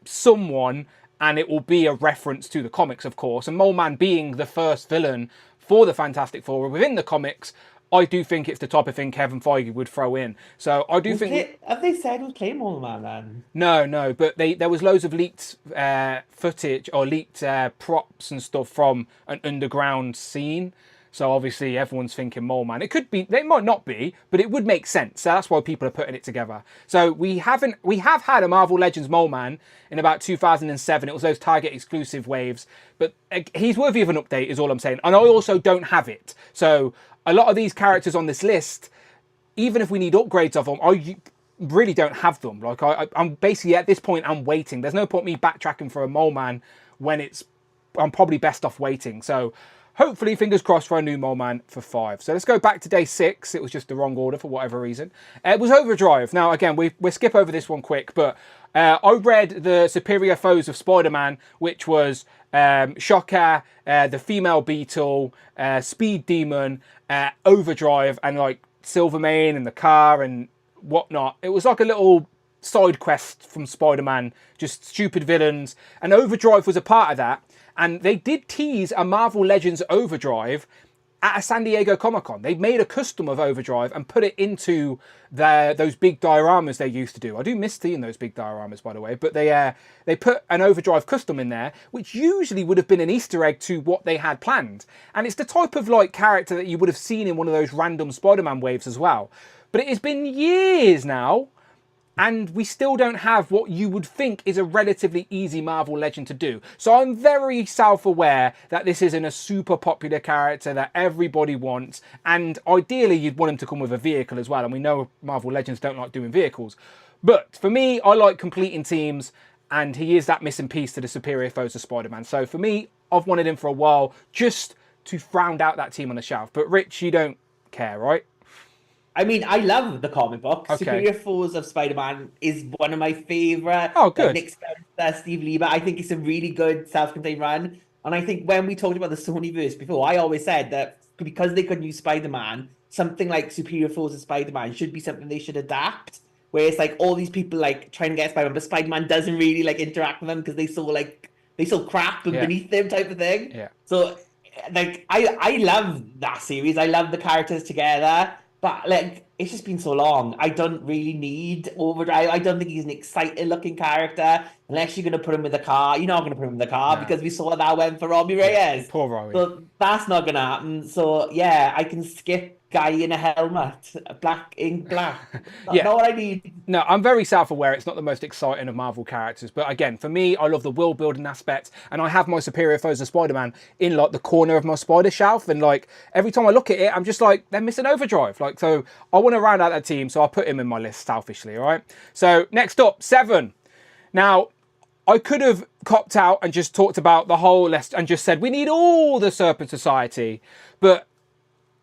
someone, and it will be a reference to the comics, of course. And Mole Man being the first villain for the Fantastic Four within the comics, I do think it's the type of thing Kevin Feige would throw in. So I do think... Have they said who's playing Mole Man then? No, but there was loads of leaked footage or leaked props and stuff from an underground scene. So obviously everyone's thinking Mole Man. It could be, it might not be, but it would make sense. So that's why people are putting it together. So we have had a Marvel Legends Mole Man in about 2007. It was those Target exclusive waves, but he's worthy of an update is all I'm saying. And I also don't have it. So a lot of these characters on this list, even if we need upgrades of them, I really don't have them. Like I'm basically at this point, I'm waiting. There's no point me backtracking for a Mole Man when I'm probably best off waiting. So hopefully, fingers crossed for a new Mole Man for 5. So let's go back to day 6. It was just the wrong order for whatever reason. It was Overdrive. Now, again, we'll skip over this one quick, but I read the Superior Foes of Spider-Man, which was Shocker, the Female Beetle, Speed Demon, Overdrive, and like Silvermane and the car and whatnot. It was like a little side quest from Spider-Man, just stupid villains. And Overdrive was a part of that. And they did tease a Marvel Legends Overdrive at a San Diego Comic-Con. They made a custom of Overdrive and put it into those big dioramas they used to do. I do miss seeing those big dioramas, by the way, but they put an Overdrive custom in there, which usually would have been an Easter egg to what they had planned. And it's the type of like character that you would have seen in one of those random Spider-Man waves as well. But it has been years now, and we still don't have what you would think is a relatively easy Marvel Legend to do. So I'm very self-aware that this isn't a super popular character that everybody wants. And ideally, you'd want him to come with a vehicle as well. And we know Marvel Legends don't like doing vehicles. But for me, I like completing teams. And he is that missing piece to the Superior Foes of Spider-Man. So for me, I've wanted him for a while just to round out that team on the shelf. But Rich, you don't care, right? I mean, I love the comic book. Okay. Superior Foes of Spider-Man is one of my favorite. Oh, good. Nick Spencer, Steve Lieber. I think it's a really good self-contained run. And I think when we talked about the Sonyverse before, I always said that because they couldn't use Spider-Man, something like Superior Foes of Spider-Man should be something they should adapt. Where it's like all these people like trying to get Spider-Man, but Spider-Man doesn't really like interact with them because they saw crap and beneath them type of thing. Yeah. So like I love that series. I love the characters together. But like it's just been so long. I don't really need Overdrive. I don't think he's an exciting looking character unless you're gonna put him with a car. You're not gonna put him with a car because we saw that went for Robbie Reyes. Poor Robbie. So that's not gonna happen. So yeah, I can skip guy in a helmet, black ink black. Not what I need. No, I'm very self-aware. It's not the most exciting of Marvel characters, but again, for me, I love the world building aspect, and I have my Superior Foes of Spider-Man in like the corner of my spider shelf, and like every time I look at it, I'm just like, they're missing Overdrive. Like, so I want to round out that team, so I'll put him in my list selfishly. All right. So next up, 7. Now, I could have copped out and just talked about the whole list and just said we need all the Serpent Society, but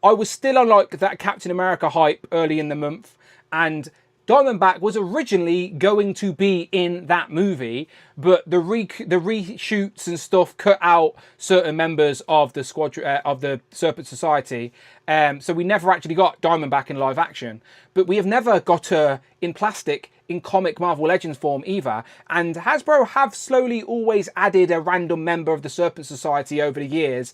I was still on like that Captain America hype early in the month, and Diamondback was originally going to be in that movie, but the reshoots and stuff cut out certain members of the squadron of the Serpent Society, so we never actually got Diamondback in live action. But we have never got her in plastic in comic Marvel Legends form either. And Hasbro have slowly always added a random member of the Serpent Society over the years.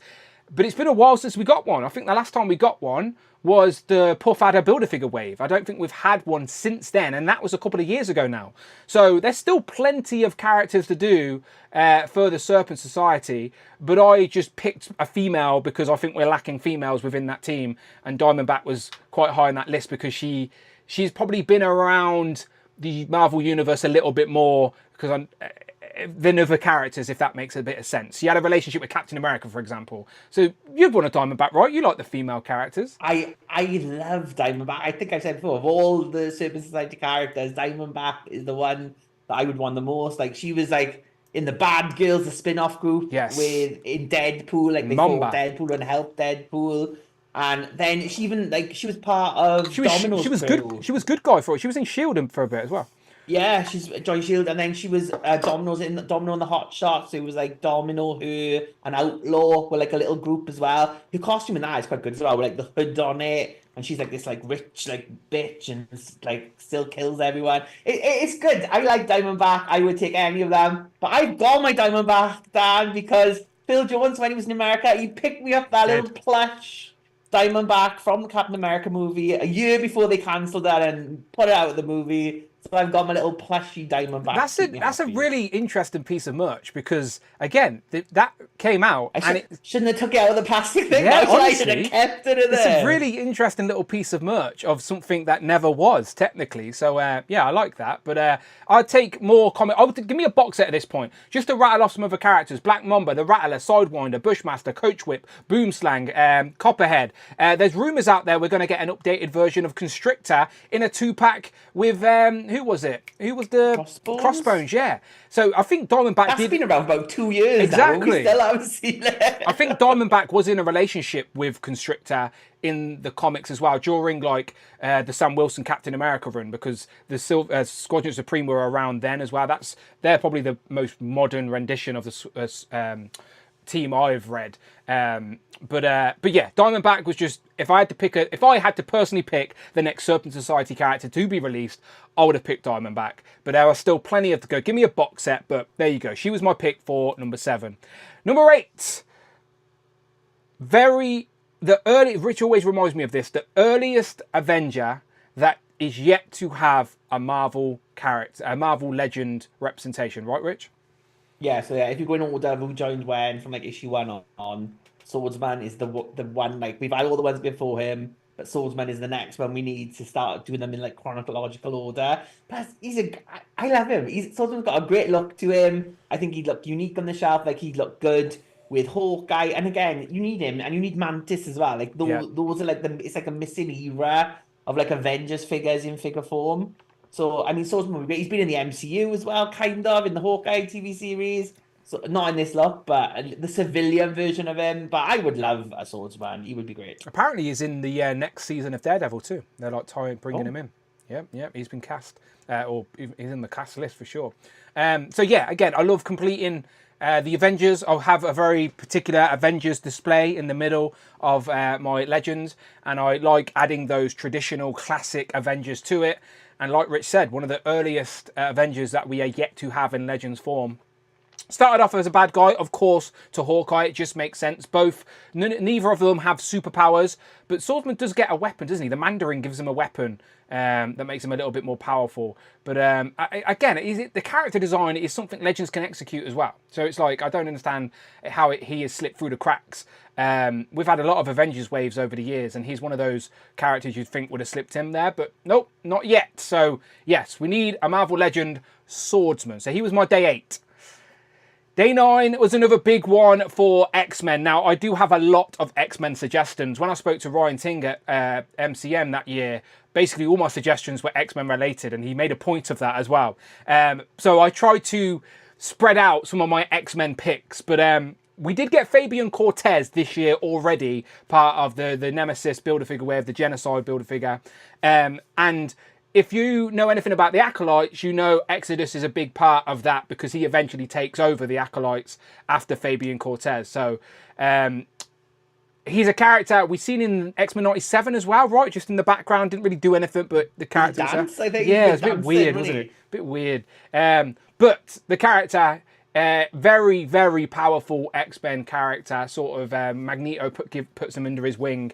But it's been a while since we got one. I think the last time we got one was the Puff Adder Build-A-Figure wave. I don't think we've had one since then, and that was a couple of years ago now. So there's still plenty of characters to do for the Serpent Society, but I just picked a female because I think we're lacking females within that team, and Diamondback was quite high on that list because she's probably been around the Marvel Universe a little bit more because than other characters, if that makes a bit of sense. She had a relationship with Captain America, for example. So you'd want a Diamondback, right? You like the female characters. I love Diamondback. I think I've said before, of all the Serpent Society characters, Diamondback is the one that I would want the most. Like, she was like in the Bad Girls, the spin-off group, in Deadpool, like they fought Deadpool and helped Deadpool. And then she even she was part of Domino's. She was good. She was good guy for it. She was in Shield for a bit as well. Yeah, she's joined Shield, and then she was Domino and the Hot Shots. So it was like Domino, her, and Outlaw were like a little group as well. Her costume in that is quite good as well, with like the hood on it, and she's like this like rich like bitch and like still kills everyone. It's good. I like Diamondback. I would take any of them, but I've got my Diamondback, Dan, because Phil Jones, when he was in America, he picked me up that little plush Diamondback from the Captain America movie a year before they cancelled that and put it out of the movie. So I've got my little plushy Diamondback. That's a really interesting piece of merch because, again, that came out shouldn't have took it out of the plastic thing. Yeah, honestly, I should have kept it in there. It's a really interesting little piece of merch of something that never was, technically. So, yeah, I like that. But I'd take more comment. Give me a box set at this point, just to rattle off some other characters. Black Mamba, the Rattler, Sidewinder, Bushmaster, Coach Whip, Boomslang, Copperhead. There's rumours out there we're going to get an updated version of Constrictor in a 2-pack with... who was it? Who was the Crossbones? Yeah. So I think Diamondback That's been around about 2 years Exactly. now. We still haven't seen it. I think Diamondback was in a relationship with Constrictor in the comics as well during like the Sam Wilson Captain America run, because the Squadron Supreme were around then as well. They're probably the most modern rendition of the team I've read. But yeah, Diamondback was just, if I had to personally pick the next Serpent Society character to be released, I would have picked Diamondback. But there are still plenty to go. Give me a box set, but there you go. She was my pick for number 7. Number 8. Rich always reminds me of this, the earliest Avenger that is yet to have a Marvel character, a Marvel Legend representation, right, Rich? Yeah, so yeah, if you're going order, who joined when from like issue 1 on, Swordsman is the one, like we've had all the ones before him, but Swordsman is the next one we need to start doing them in like chronological order. Plus, I love him. Swordsman's got a great look to him. I think he'd look unique on the shelf, like he'd look good with Hawkeye, and again, you need him, and you need Mantis as well. Like those are like it's like a missing era of like Avengers figures in figure form. So I mean, Swordsman would be great. He's been in the MCU as well, kind of in the Hawkeye TV series. So not in this look, but the civilian version of him. But I would love a Swordsman. He would be great. Apparently, he's in the next season of Daredevil too. They're like bringing him in. Yeah, he's been cast, or he's in the cast list for sure. So yeah, again, I love completing the Avengers. I'll have a very particular Avengers display in the middle of my Legends, and I like adding those traditional classic Avengers to it. And like Rich said, one of the earliest Avengers that we are yet to have in Legends form. Started off as a bad guy, of course, to Hawkeye. It just makes sense. Neither of them have superpowers, but Swordsman does get a weapon, doesn't he? The Mandarin gives him a weapon that makes him a little bit more powerful. But again, the character design is something Legends can execute as well. So it's like, I don't understand how he has slipped through the cracks. We've had a lot of Avengers waves over the years, and he's one of those characters you'd think would have slipped in there, but nope, not yet. So yes, we need a Marvel Legend Swordsman. So he was my day 8. Day 9 was another big one for X-Men. Now, I do have a lot of X-Men suggestions. When I spoke to Ryan Ting at MCM that year, basically all my suggestions were X-Men related, and he made a point of that as well. So I tried to spread out some of my X-Men picks, but we did get Fabian Cortez this year already, part of the Nemesis Build-A-Figure wave, the Genocide Build-A-Figure. And if you know anything about the Acolytes, you know Exodus is a big part of that, because he eventually takes over the Acolytes after Fabian Cortez. So he's a character we've seen in X-Men 97 as well, right? Just in the background, didn't really do anything, but the character... I think. Yeah, it's a bit weird, wasn't it? A bit weird. But the character... very, very powerful X-Men character, sort of Magneto puts him under his wing.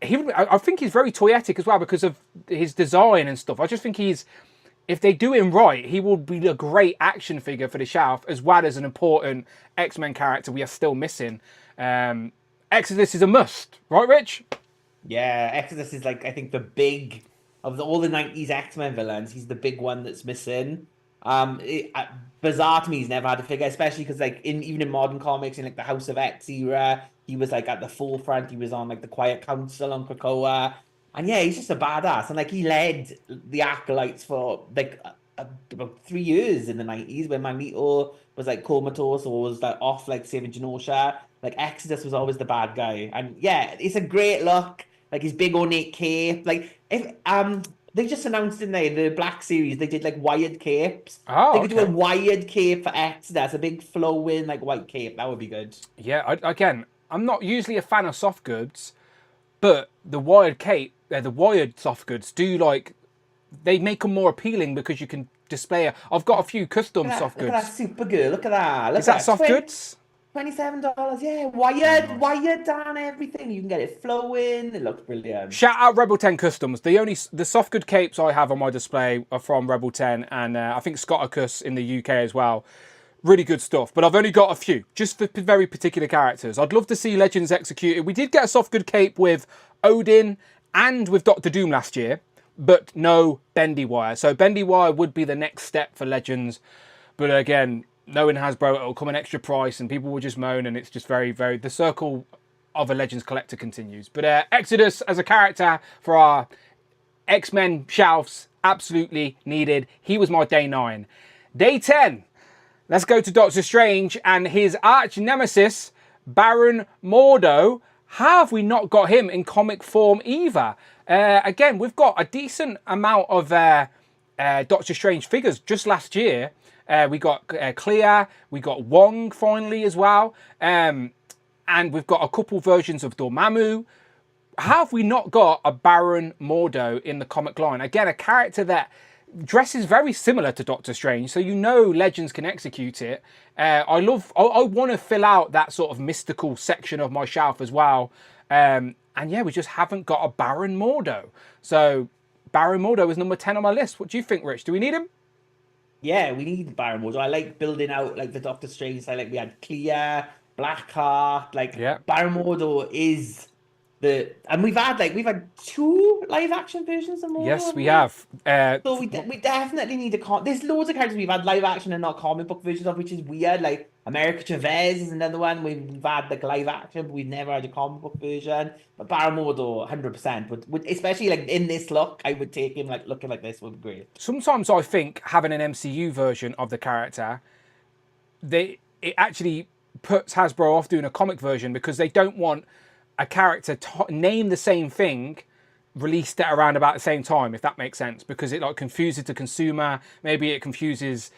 I think he's very toyetic as well because of his design and stuff. I just think if they do him right, he will be a great action figure for the shelf, as well as an important X-Men character we are still missing. Exodus is a must, right, Rich? Yeah, Exodus is like, I think, the big of all the 90s X-Men villains. He's the big one that's missing. Bizarre to me, he's never had a figure, especially because like even in modern comics, in like the House of X era, he was like at the forefront. He was on like the Quiet Council on Krakoa, and yeah, he's just a badass. And like he led the Acolytes for like about 3 years in the 90s when Magneto was like comatose or was like off like saving Genosha. Like Exodus was always the bad guy, and yeah, it's a great look. Like his big ornate cape. Like if they just announced in there the Black Series, they did like wired capes. Oh, they could do a wired cape for Exodus, a big flowing like white cape. That would be good. Yeah, again, I'm not usually a fan of soft goods, but the wired cape, the wired soft goods do like, they make them more appealing because you can display. I've got a few custom soft goods. Look at that Supergirl. Look at that. Is that soft goods? $27, yeah, wired down everything. You can get it flowing. It looks brilliant. Shout out Rebel 10 Customs. The soft good capes I have on my display are from Rebel 10, and I think Scotticus in the UK as well. Really good stuff, but I've only got a few, just for very particular characters. I'd love to see Legends executed. We did get a soft good cape with Odin and with Doctor Doom last year, but no bendy wire. So bendy wire would be the next step for Legends, but again, knowing Hasbro, it'll come an extra price and people will just moan, and it's just very, very... The circle of a Legends collector continues. But Exodus as a character for our X-Men shelves Absolutely needed. He was my day 9. Day 10. Let's go to Doctor Strange and his arch nemesis, Baron Mordo. How have we not got him in comic form either? Again, we've got a decent amount of Doctor Strange figures just last year. We got Clea, we got Wong finally as well. And we've got a couple versions of Dormammu. How have we not got a Baron Mordo in the comic line? Again, a character that dresses very similar to Doctor Strange, so you know Legends can execute it. I want to fill out that sort of mystical section of my shelf as well. And yeah, we just haven't got a Baron Mordo. So Baron Mordo is number 10 on my list. What do you think, Rich? Do we need him? Yeah, we need Baron Mordo. I like building out like the Doctor Strange. I like we had Clea, Blackheart. Like Baron Mordo is and we've had 2 live action versions of Mordo. Yes, we have. So we definitely need there's loads of characters we've had live action and not comic book versions of, which is weird. Like America Chavez is another one we've had like live action, but we've never had a comic book version. But Baron Mordo, 100%. Would especially like in this look, I would take him like looking like this would be great. Sometimes I think having an MCU version of the character, it actually puts Hasbro off doing a comic version because they don't want a character to name the same thing released at around about the same time, if that makes sense, because it like confuses the consumer. Maybe it confuses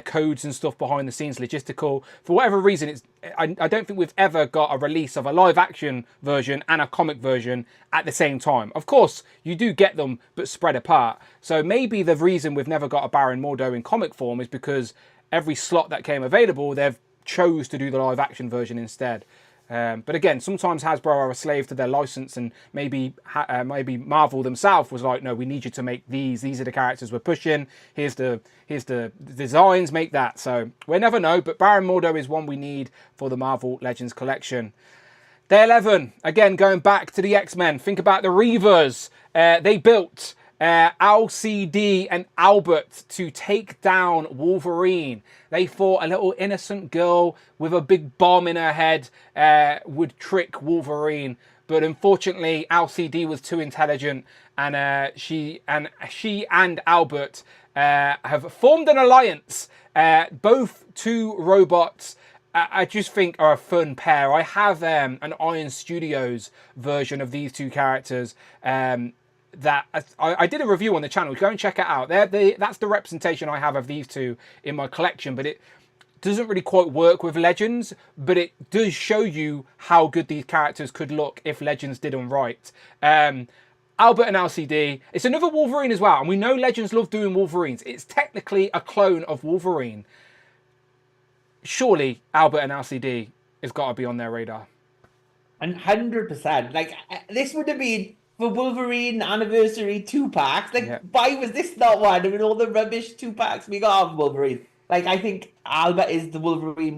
codes and stuff behind the scenes, logistical. For whatever reason, I don't think we've ever got a release of a live action version and a comic version at the same time. Of course, you do get them, but spread apart. So maybe the reason we've never got a Baron Mordo in comic form is because every slot that came available, they've chose to do the live action version instead. But again, sometimes Hasbro are a slave to their license, and maybe Marvel themselves was like, no, we need you to make these. These are the characters we're pushing. Here's the designs, make that. So we'll never know, but Baron Mordo is one we need for the Marvel Legends collection. Day 11, again, going back to the X-Men. Think about the Reavers. They built LCD and Albert to take down Wolverine. They thought a little innocent girl with a big bomb in her head would trick Wolverine, but unfortunately LCD was too intelligent, and she and Albert have formed an alliance. Both 2 robots I just think are a fun pair. I have an Iron Studios version of these 2 characters. That I did a review on the channel. Go and check it out. That's the representation I have of these 2 in my collection, but it doesn't really quite work with Legends, but it does show you how good these characters could look if Legends did them right. Albert and LCD. It's another Wolverine as well, and we know Legends love doing Wolverines. It's technically a clone of Wolverine. Surely Albert and LCD has got to be on their radar. 100%. Like, this would have been for Wolverine anniversary 2-packs. Like, why was this not one? I mean, all the rubbish 2-packs we got of Wolverine. Like, I think Albert is the Wolverine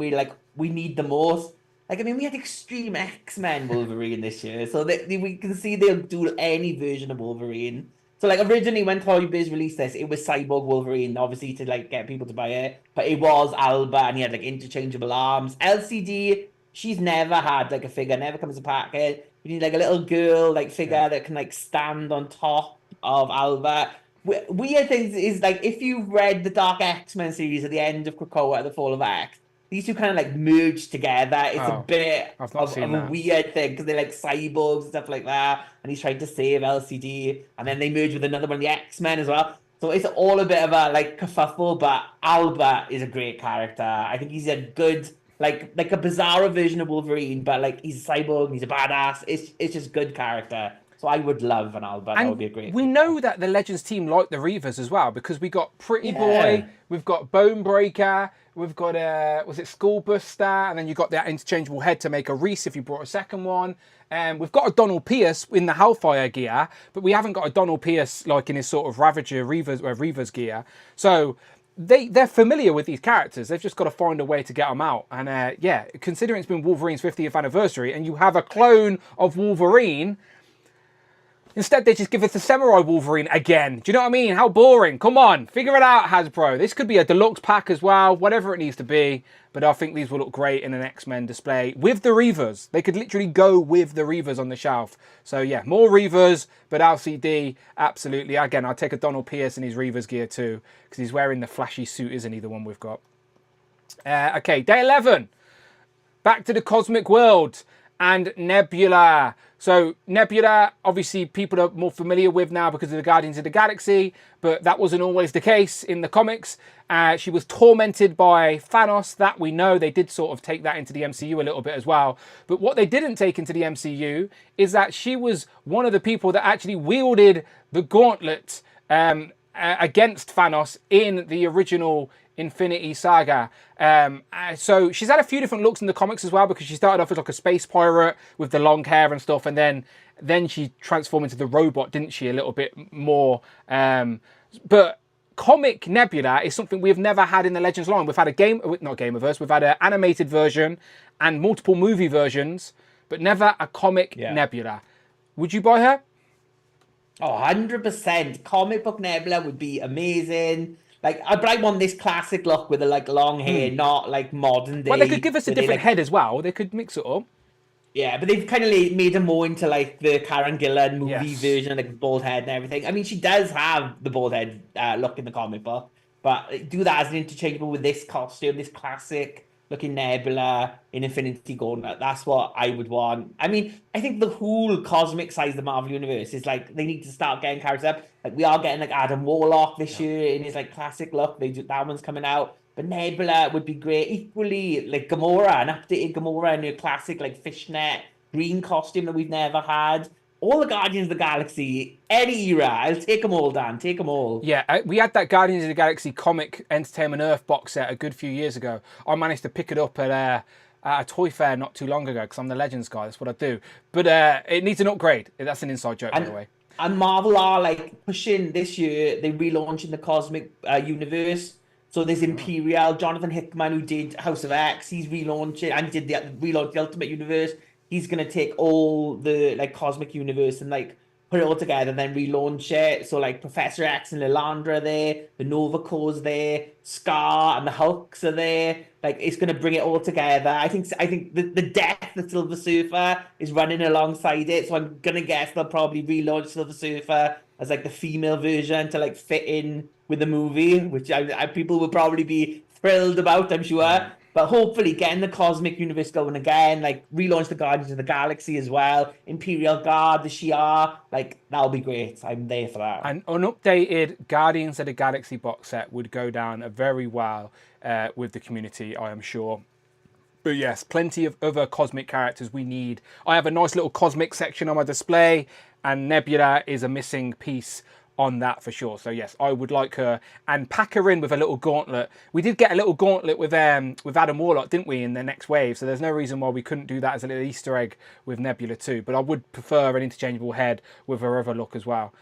we need the most. Like, I mean, we had Extreme X-Men Wolverine this year, so we can see they'll do any version of Wolverine. So, like, originally when Toy Biz released this, it was Cyborg Wolverine, obviously to, like, get people to buy it. But it was Albert, and he had, like, interchangeable arms. LCD, she's never had, like, a figure, never comes to packet. You need, like, a little girl, like, figure that can, like, stand on top of Albert. Weird things is, like, if you've read the Dark X-Men series at the end of Krakoa, The Fall of X, these 2 kind of, like, merge together. It's a bit of a weird thing, because they're, like, cyborgs and stuff like that, and he's trying to save LCD, and then they merge with another one, the X-Men as well. So it's all a bit of a, like, kerfuffle, but Albert is a great character. I think he's a good, like a bizarre version of Wolverine, but, like, he's a cyborg, he's a badass. It's just good character. So I would love an Albert. And that would be a great. We know that the Legends team like the Reavers as well, because we got Pretty Boy, we've got Bonebreaker, we've got was it Skullbuster, and then you got that interchangeable head to make a Reese if you brought a second one. We've got a Donald Pierce in the Hellfire gear, but we haven't got a Donald Pierce like in his sort of Ravager Reavers gear. So they're familiar with these characters. They've just got to find a way to get them out. And yeah, considering it's been Wolverine's 50th anniversary, and you have a clone of Wolverine, Instead, they just give us the Samurai Wolverine again. Do you know what I mean? How boring. Come on, figure it out, Hasbro. This could be a deluxe pack as well, whatever it needs to be. But I think these will look great in an X-Men display with the Reavers. They could literally go with the Reavers on the shelf. So yeah, more Reavers, but LCD, absolutely. Again, I'll take a Donald Pierce in his Reavers gear too, because he's wearing the flashy suit, isn't he, the one we've got? Okay, day 11. Back to the cosmic world and Nebula. So Nebula, obviously people are more familiar with now because of the Guardians of the Galaxy, but that wasn't always the case in the comics. She was tormented by Thanos, that we know. They did sort of take that into the MCU a little bit as well. But what they didn't take into the MCU is that she was one of the people that actually wielded the gauntlet against Thanos in the original Infinity Saga. So she's had a few different looks in the comics as well, because she started off as like a space pirate with the long hair and stuff, and then she transformed into the robot, didn't she, a little bit more. But comic Nebula is something we've never had in the Legends line. We've had we've had an animated version and multiple movie versions, but never a comic Nebula. Would you buy her? Oh, 100%. Comic book Nebula would be amazing. Like, but I want this classic look with the like long hair, not like modern day. Well, they could give us a different head as well. They could mix it up. Yeah, but they've kind of made her more into like the Karen Gillan movie version, like bald head and everything. I mean, she does have the bald head look in the comic book, but do that as an interchangeable with this costume, this classic looking Nebula in Infinity Gauntlet. That's what I would want. I mean, I think the whole cosmic side of the Marvel Universe is like, they need to start getting characters up. Like, we are getting like Adam Warlock this year in his like classic look. That one's coming out. But Nebula would be great. Equally, like Gamora, an updated Gamora in her classic like fishnet green costume that we've never had. All the Guardians of the Galaxy, any era, I'll take them all, Dan. Take them all. Yeah, we had that Guardians of the Galaxy comic Entertainment Earth box set a good few years ago. I managed to pick it up at a toy fair not too long ago, because I'm the Legends guy. That's what I do. But it needs an upgrade. That's an inside joke, by the way. And Marvel are like pushing this year. They're relaunching the cosmic universe. So there's Imperial, Jonathan Hickman, who did House of X. He's relaunching and did relaunch the Ultimate Universe. He's gonna take all the like cosmic universe and like put it all together and then relaunch it. So like Professor X and Lilandra are there, the Nova Corps there, Scar and the Hulks are there. Like, it's gonna bring it all together. I think the death of Silver Surfer is running alongside it. So I'm gonna guess they'll probably relaunch Silver Surfer as like the female version to like fit in with the movie, which people will probably be thrilled about, I'm sure. But hopefully getting the cosmic universe going again, like relaunch the Guardians of the Galaxy as well, Imperial Guard, the Shi'ar, like that'll be great. I'm there for that. An updated Guardians of the Galaxy box set would go down very well with the community, I am sure. But yes, plenty of other cosmic characters we need. I have a nice little cosmic section on my display, and Nebula is a missing piece on that for sure. So yes, I would like her, and pack her in with a little gauntlet. We did get a little gauntlet with Adam Warlock, didn't we, in the next wave? So there's no reason why we couldn't do that as a little Easter egg with Nebula too. But I would prefer an interchangeable head with her other look as well.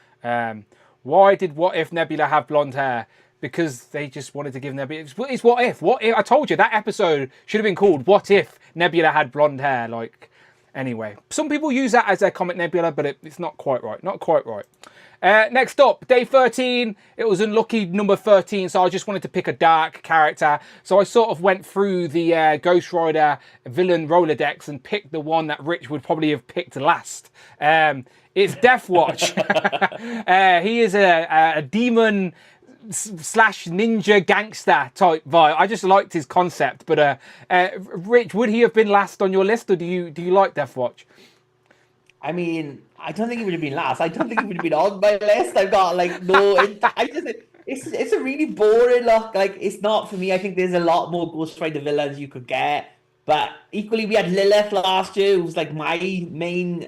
Why did What If Nebula have blonde hair? Because they just wanted to give Nebula... It's What If. What if? I told you, that episode should have been called What If Nebula Had Blonde Hair. Like, anyway. Some people use that as their comic Nebula, but it's not quite right. Not quite right. Next up, day 13. It was unlucky number 13, so I just wanted to pick a dark character. So I sort of went through the Ghost Rider villain Rolodex and picked the one that Rich would probably have picked last. It's Deathwatch. He is a demon / ninja gangster type vibe. I just liked his concept. But Rich, would he have been last on your list, or do you like Deathwatch? I mean, I don't think he would have been last. I don't think he would have been on my list. I've got like no. It's a really boring look. Like, it's not for me. I think there's a lot more Ghost Rider villains you could get. But equally, we had Lilith last year, who was like my main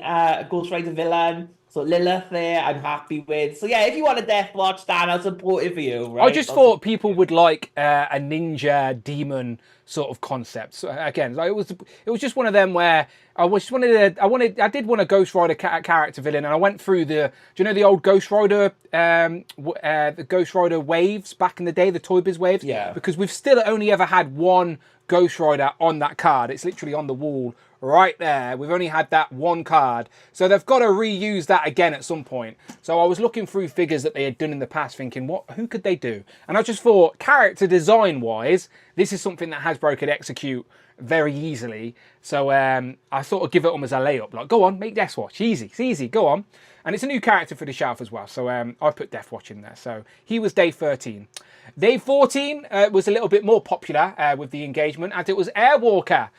Ghost Rider villain. So Lilith there, I'm happy with. So yeah, if you want a Deathwatch, Dan, I'll support it for you. Right? I just thought people would like a ninja demon sort of concept. So again, like it was just one of them where I did want a Ghost Rider character villain, and I went through do you know the old Ghost Rider, the Ghost Rider waves back in the day, the Toy Biz waves? Yeah. Because we've still only ever had one Ghost Rider on that card. It's literally on the wall right there. We've only had that one card. So they've got to reuse that again at some point. So I was looking through figures that they had done in the past thinking, who could they do? And I just thought, character design wise, this is something that Hasbro could execute very easily. So I thought I'd give it them as a layup. Like, go on, make Death Watch. Easy, it's easy, go on. And it's a new character for the shelf as well. So I put Death Watch in there. So he was day 13. Day 14 was a little bit more popular with the engagement, as it was Airwalker.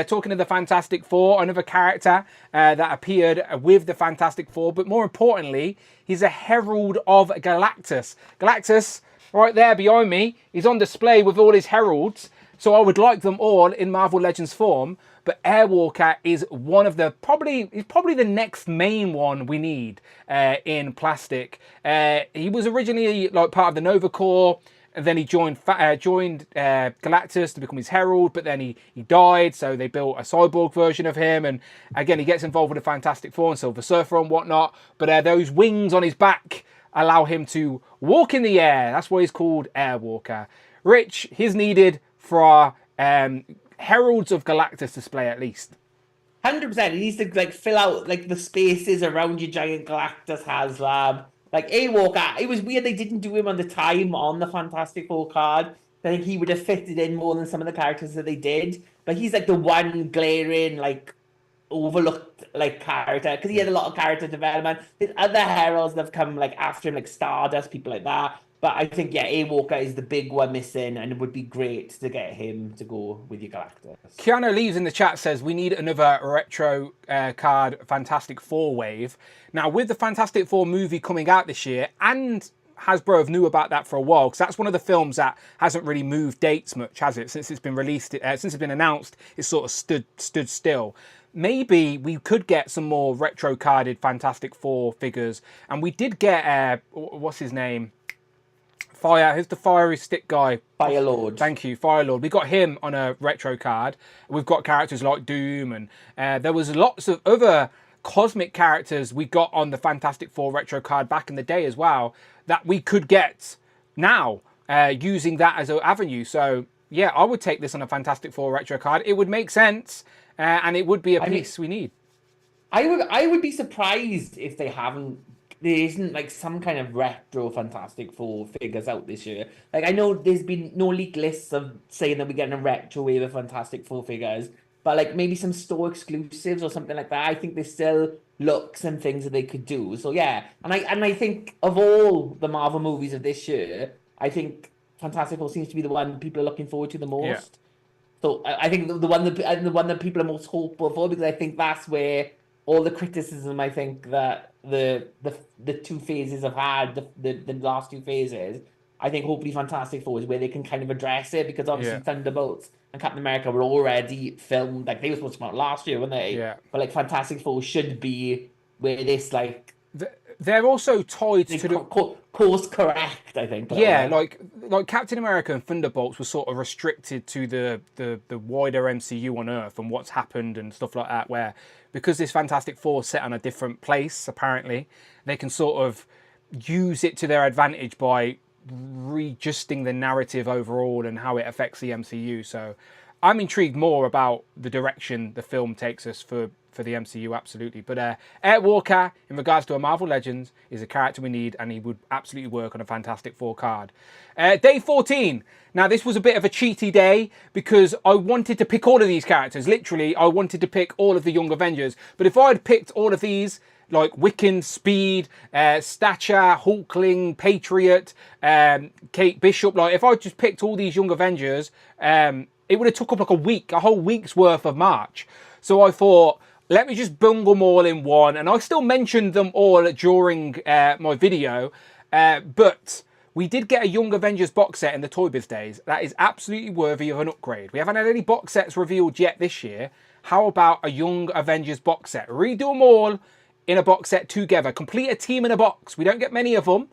Talking of the Fantastic Four, another character that appeared with the Fantastic Four. But more importantly, he's a Herald of Galactus. Galactus, right there behind me, is on display with all his heralds. So I would like them all in Marvel Legends form, but Airwalker is one of the probably the next main one we need in plastic. He was originally like part of the Nova Corps, and then he joined Galactus to become his herald, but then he died, so they built a cyborg version of him, and again he gets involved with the Fantastic Four and Silver Surfer and whatnot. But those wings on his back allow him to walk in the air. That's why he's called Airwalker. Rich, he's needed for our Heralds of Galactus display at least. 100%. He needs to like fill out like the spaces around your giant Galactus HasLab. Like A-Walker, it was weird they didn't do him on the time on the Fantastic Four card. I think he would have fitted in more than some of the characters that they did. But he's like the one glaring, like, overlooked like character because he had a lot of character development. There's other heralds that have come like after him, like Stardust, people like that. But I think, yeah, A-Walker is the big one missing, and it would be great to get him to go with your Galactus. Keanu Leaves in the chat says, we need another retro card Fantastic Four wave. Now, with the Fantastic Four movie coming out this year, and Hasbro have knew about that for a while, because that's one of the films that hasn't really moved dates much, has it? Since it's been released, since it's been announced, it's sort of stood still. Maybe we could get some more retro carded Fantastic Four figures. And we did get, what's his name? Who's the fiery stick guy? Firelord. Thank you, Firelord. We got him on a retro card. We've got characters like Doom, and there was lots of other cosmic characters we got on the Fantastic Four retro card back in the day as well that we could get now using that as an avenue. So yeah, I would take this on a Fantastic Four retro card. It would make sense, and it would be a piece we need. I would be surprised if there isn't like some kind of retro Fantastic Four figures out this year. Like I know there's been no leak lists of saying that we're getting a retro wave of Fantastic Four figures, but like maybe some store exclusives or something like that. I think there's still looks and things that they could do. So yeah, and I think of all the Marvel movies of this year, I think Fantastic Four seems to be the one people are looking forward to the most. Yeah. So I think the one that people are most hopeful for, because I think that's where all the criticism I think that the two phases have had, the last two phases, I think hopefully Fantastic Four is where they can kind of address it, because obviously Thunderbolts and Captain America were already filmed, like they were supposed to come out last year, weren't they? Yeah. But like Fantastic Four should be where this like they're also tied to the course correct, I think. Yeah, like Captain America and Thunderbolts were sort of restricted to the wider MCU on Earth and what's happened and stuff like that, where because this Fantastic Four is set on a different place, apparently, they can sort of use it to their advantage by readjusting the narrative overall and how it affects the MCU. So I'm intrigued more about the direction the film takes us for the MCU, absolutely. But Airwalker, in regards to a Marvel Legends, is a character we need, and he would absolutely work on a Fantastic Four card. Day 14. Now, this was a bit of a cheaty day because I wanted to pick all of these characters. Literally, I wanted to pick all of the Young Avengers. But if I had picked all of these, like Wiccan, Speed, Stature, Hulkling, Patriot, Kate Bishop, like if I just picked all these Young Avengers, it would have took up like a whole week's worth of March. So I thought, let me just bungle them all in one. And I still mentioned them all during my video. But we did get a Young Avengers box set in the Toy Biz days. That is absolutely worthy of an upgrade. We haven't had any box sets revealed yet this year. How about a Young Avengers box set? Redo them all in a box set together. Complete a team in a box. We don't get many of them.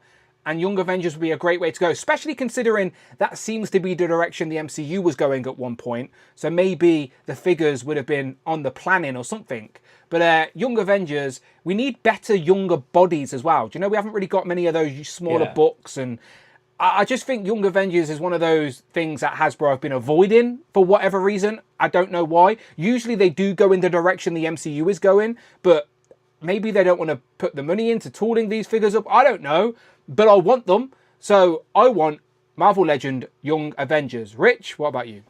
And Young Avengers would be a great way to go, especially considering that seems to be the direction the MCU was going at one point. So maybe the figures would have been on the planning or something. But Young Avengers, we need better younger bodies as well. Do you know, we haven't really got many of those smaller books. And I just think Young Avengers is one of those things that Hasbro have been avoiding for whatever reason. I don't know why. Usually they do go in the direction the MCU is going, but maybe they don't want to put the money into tooling these figures up. I don't know, but I want them. So I want Marvel Legend Young Avengers. Rich, what about you?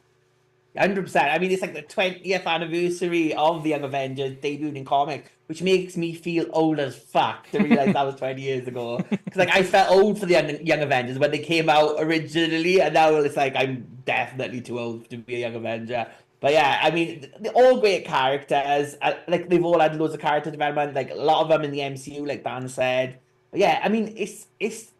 100%. I mean, it's like the 20th anniversary of the Young Avengers debuting in comic, which makes me feel old as fuck to realize that was 20 years ago. Because like I felt old for the Young Avengers when they came out originally, and now it's like I'm definitely too old to be a Young Avenger. But yeah, I mean, they're all great characters. Like they've all had loads of character development. Like a lot of them in the MCU, like Dan said. But yeah, I mean, it's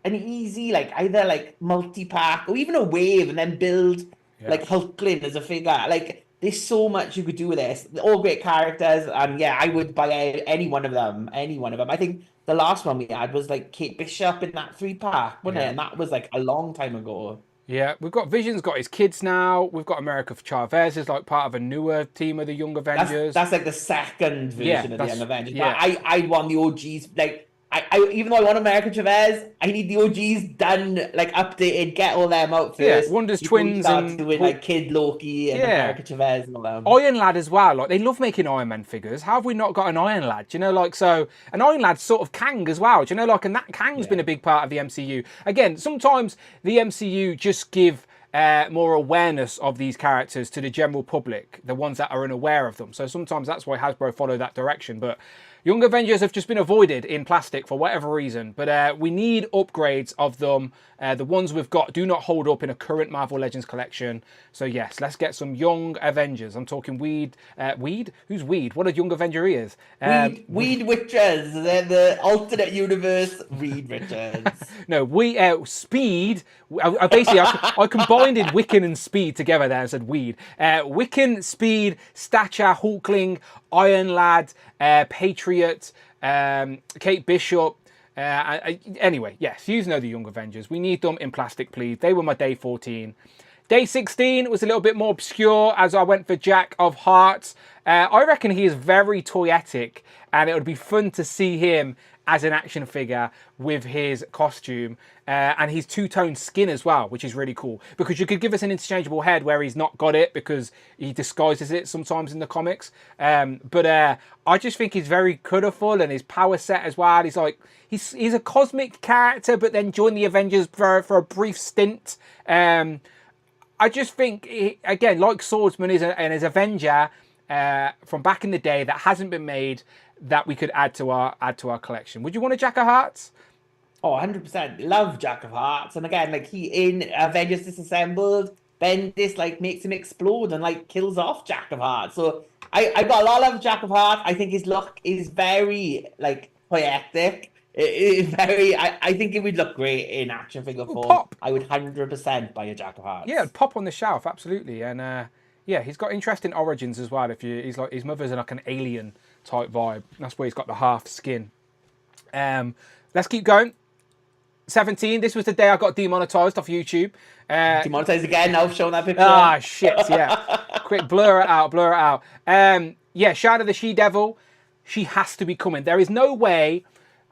an easy like either like multi-pack or even a wave, and then build. Like Hulkling as a figure. Like, there's so much you could do with this. They're all great characters, and yeah, I would buy any one of them. Any one of them. I think the last one we had was like Kate Bishop in that 3-pack, wasn't it? And that was like a long time ago. Yeah, we've got Vision's got his kids now. We've got America Chavez is like part of a newer team of the Young Avengers. That's like the second version of the Young Avengers. Yeah. But I want the OGs. Like, I even though I want America Chavez, I need the OGs done, like updated, get all them out first. Yeah, Wonder's twins and doing like Kid Loki and America Chavez and all them. Iron Lad as well. Like they love making Iron Man figures. How have we not got an Iron Lad? Do you know, like so an Iron Lad's sort of Kang as well. Do you know, like and that Kang's been a big part of the MCU. Again, sometimes the MCU just give more awareness of these characters to the general public, the ones that are unaware of them. So sometimes that's why Hasbro follow that direction. But Young Avengers have just been avoided in plastic for whatever reason, but we need upgrades of them. The ones we've got do not hold up in a current Marvel Legends collection. So yes, let's get some Young Avengers. I'm talking Weed. Weed? Who's Weed? What a Young Avenger he is. Weed Witches. They're the alternate universe Reed Richards. No, Speed. I combined Wiccan and Speed together there and said Weed. Wiccan, Speed, Stature, Hulkling, Iron Lad, Patriot, Kate Bishop. Anyway, yes, you know the Young Avengers. We need them in plastic, please. They were my day 14. Day 16 was a little bit more obscure as I went for Jack of Hearts. I reckon he is very toyetic, and it would be fun to see him as an action figure with his costume and his two-tone skin as well, which is really cool. Because you could give us an interchangeable head where he's not got it because he disguises it sometimes in the comics. But I just think he's very colourful and his power set as well. He's like he's a cosmic character, but then joined the Avengers for a brief stint. I just think, again, like Swordsman is an Avenger from back in the day that hasn't been made that we could add to our collection. Would you want a Jack of Hearts? Oh, 100%. Love Jack of Hearts. And again, like he in Avengers Disassembled, Bendis like makes him explode and like kills off Jack of Hearts. So I got a lot of Jack of Hearts. I think his look is very like poetic. It is very. I think it would look great in action figure form. Pop. I would 100% buy a Jack of Hearts. Yeah, pop on the shelf, absolutely. And yeah, he's got interesting origins as well. He's like his mother's like an alien type vibe. That's where he's got the half skin. Let's keep going. 17. This was the day I got demonetized off YouTube. Demonetized again now, showing that picture. Ah, shit, yeah. Quick, blur it out. Yeah, Shana the She-Devil, she has to be coming. There is no way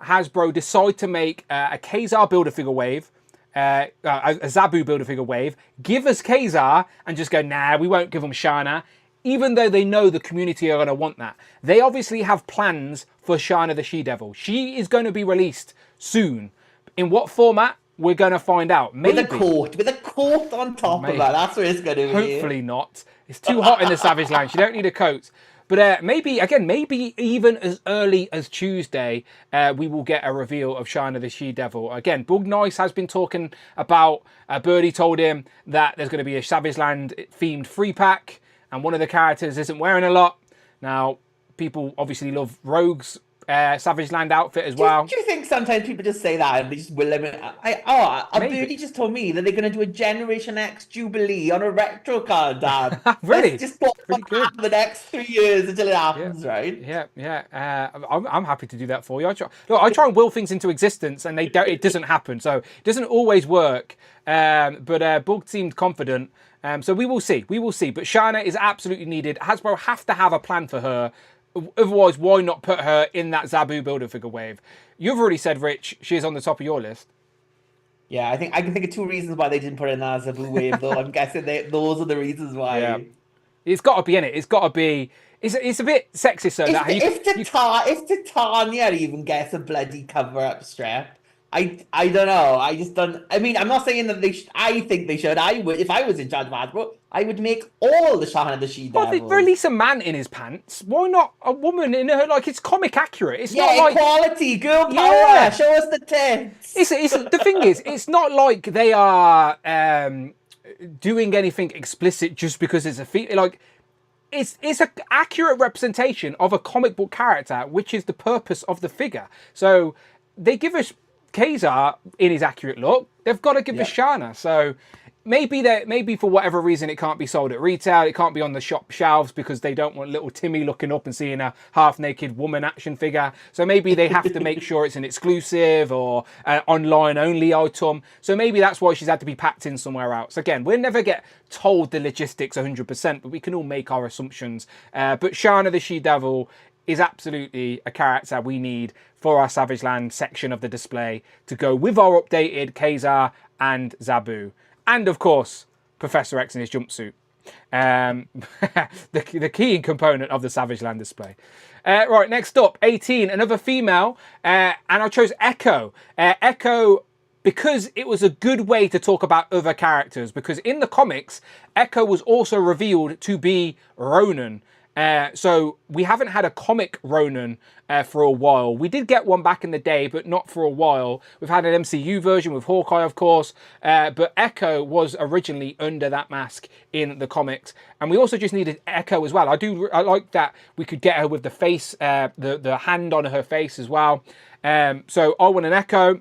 Hasbro decide to make a Kazar Build-A-Figure wave, a Zabu Build-A-Figure wave, give us Kazar, and just go, nah, we won't give them Shana, even though they know the community are going to want that. They obviously have plans for Shana the She-Devil. She is going to be released soon. In what format? We're going to find out. Maybe. With a coat on top of that. That's where it's going to be. Hopefully not. It's too hot in the Savage Land. You don't need a coat. But maybe even as early as Tuesday, we will get a reveal of Shana the She-Devil. Again, Bug Nice has been talking about, Birdie told him that there's going to be a Savage Land themed free pack, and one of the characters isn't wearing a lot. Now, people obviously love Rogue's Savage Land outfit as well. Do you think sometimes people just say that and they just will limit? Birdie just told me that they're going to do a Generation X Jubilee on a retro card, Dad. Really? Let's just put for the next 3 years until it happens, right? Yeah. I'm happy to do that for you. I try and will things into existence, and it doesn't happen. So it doesn't always work. But Bug seemed confident. So we will see. But Shana is absolutely needed. Hasbro have to have a plan for her. Otherwise, why not put her in that Zabu Build-A-Figure wave? You've already said, Rich, she's on the top of your list. Yeah, I can think of two reasons why they didn't put it in as a blue wave, though. I'm guessing those are the reasons Yeah. why. It's got to be in it. It's got to be. It's a bit sexist, so that If Titania even gets a bloody cover up strip, I don't know. I just don't. I mean, I'm not saying that they. I think they should. I would if I was in charge of Hasbro. I would make all the Shana the She well, they Devils. release a man in his pants. Why not a woman in her? Like, it's comic accurate. It's Yeah, not like equality, girl power. Yeah. Show us the tits. it's the thing is, it's not like they are doing anything explicit just because it's a like. It's an accurate representation of a comic book character, which is the purpose of the figure. So they give us Kazar in his accurate look. They've got to give us Shana. So maybe for whatever reason it can't be sold at retail. It can't be on the shop shelves because they don't want little Timmy looking up and seeing a half-naked woman action figure. So maybe they have to make sure it's an exclusive or an online-only item. So maybe that's why she's had to be packed in somewhere else. Again, we'll never get told the logistics 100%, but we can all make our assumptions. But Shana the She-Devil is absolutely a character we need for our Savage Land section of the display to go with our updated Kazar and Zabu. And of course, Professor X in his jumpsuit. The key component of the Savage Land display. Right, next up, 18, another female. And I chose Echo. Echo, because it was a good way to talk about other characters. Because in the comics, Echo was also revealed to be Ronin. So we haven't had a comic Ronin for a while. We did get one back in the day, but not for a while. We've had an MCU version with Hawkeye, of course, but Echo was originally under that mask in the comics. And we also just needed Echo as well. I like that we could get her with the face, the hand on her face as well. So I want an Echo.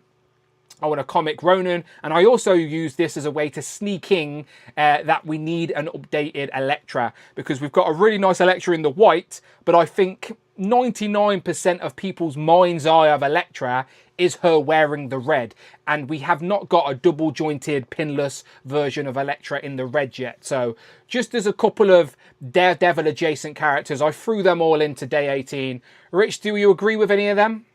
I want a comic Ronin, and I also use this as a way to sneak in that we need an updated Elektra, because we've got a really nice Elektra in the white, but I think 99% of people's mind's eye of Elektra is her wearing the red, and we have not got a double jointed pinless version of Elektra in the red yet. So just as a couple of Daredevil adjacent characters, I threw them all into day 18. Rich, do you agree with any of them?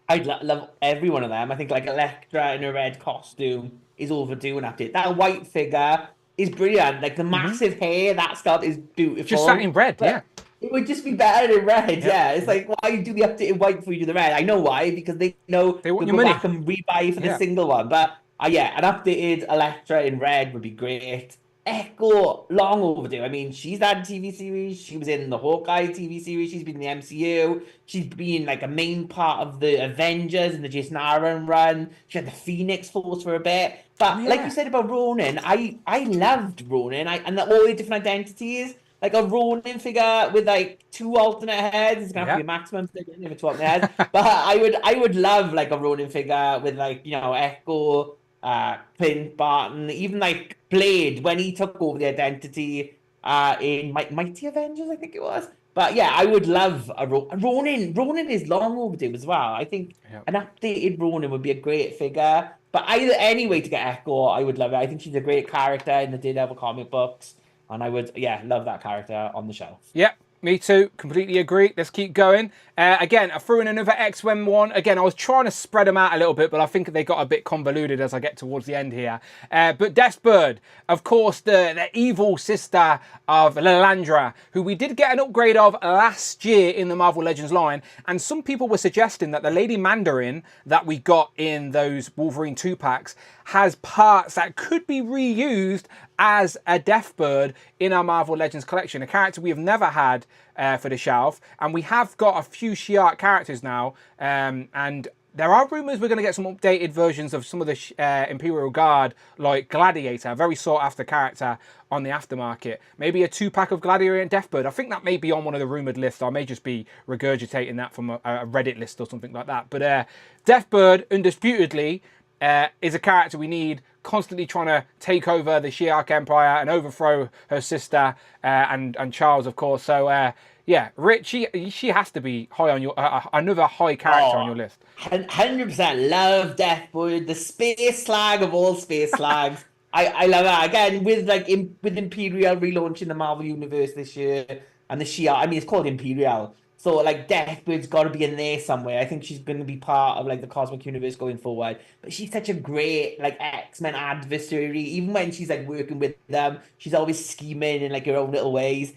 I'd love every one of them. I think like Elektra in a red costume is overdue an update. That white figure is brilliant. Like the massive hair, that stuff is beautiful. Just that in red, yeah. It would just be better in red, yeah. It's like, why do the updated white before you do the red? I know why, because they know they want they'll your go money. back and rebuy for the single one. But yeah, an updated Elektra in red would be great. Echo, long overdue. I mean, she's had a TV series. She was in the Hawkeye TV series. She's been in the MCU. She's been like a main part of the Avengers in the Jason Aaron run. She had the Phoenix Force for a bit. But like you said about Ronin, I loved Ronin. And all the different identities. Like a Ronin figure with like 2 alternate heads. It's gonna have to be a maximum figure with 2 alternate heads. But I would love like a Ronin figure with like, you know, Echo, Clint Barton, even like Blade when he took over the identity in Mighty Avengers, I think it was. But yeah, I would love a Ronin. Ronin is long overdue as well. I think an updated Ronin would be a great figure. But either any way to get Echo, I would love it. I think she's a great character in the Daredevil comic books, and I would love that character on the shelf. Yep. Me too. Completely agree. Let's keep going. Again, I threw in another X-Men one. Again, I was trying to spread them out a little bit, but I think they got a bit convoluted as I get towards the end here. But Deathbird, of course, the evil sister of Lilandra, who we did get an upgrade of last year in the Marvel Legends line. And some people were suggesting that the Lady Mandarin that we got in those Wolverine 2-packs has parts that could be reused as a Deathbird in our Marvel Legends collection, a character we have never had for the shelf, and we have got a few Shi'ar characters now, and there are rumours we're going to get some updated versions of some of the Imperial Guard, like Gladiator, a very sought after character on the aftermarket. Maybe a 2-pack of Gladiator and Deathbird. I think that may be on one of the rumoured lists. I may just be regurgitating that from a Reddit list or something like that. But Deathbird, undisputedly, is a character we need, constantly trying to take over the Shi'ar Empire and overthrow her sister and Charles, of course. So, yeah, Rich, she has to be high on your another high character on your list. 100% love Deathbird, the space slag of all space slags. I love that. Again, with with Imperial relaunching the Marvel Universe this year and the Shi'ar. I mean, it's called Imperial. So like Deathbird's got to be in there somewhere. I think she's going to be part of like the cosmic universe going forward. But she's such a great like X-Men adversary. Even when she's like working with them, she's always scheming in like her own little ways.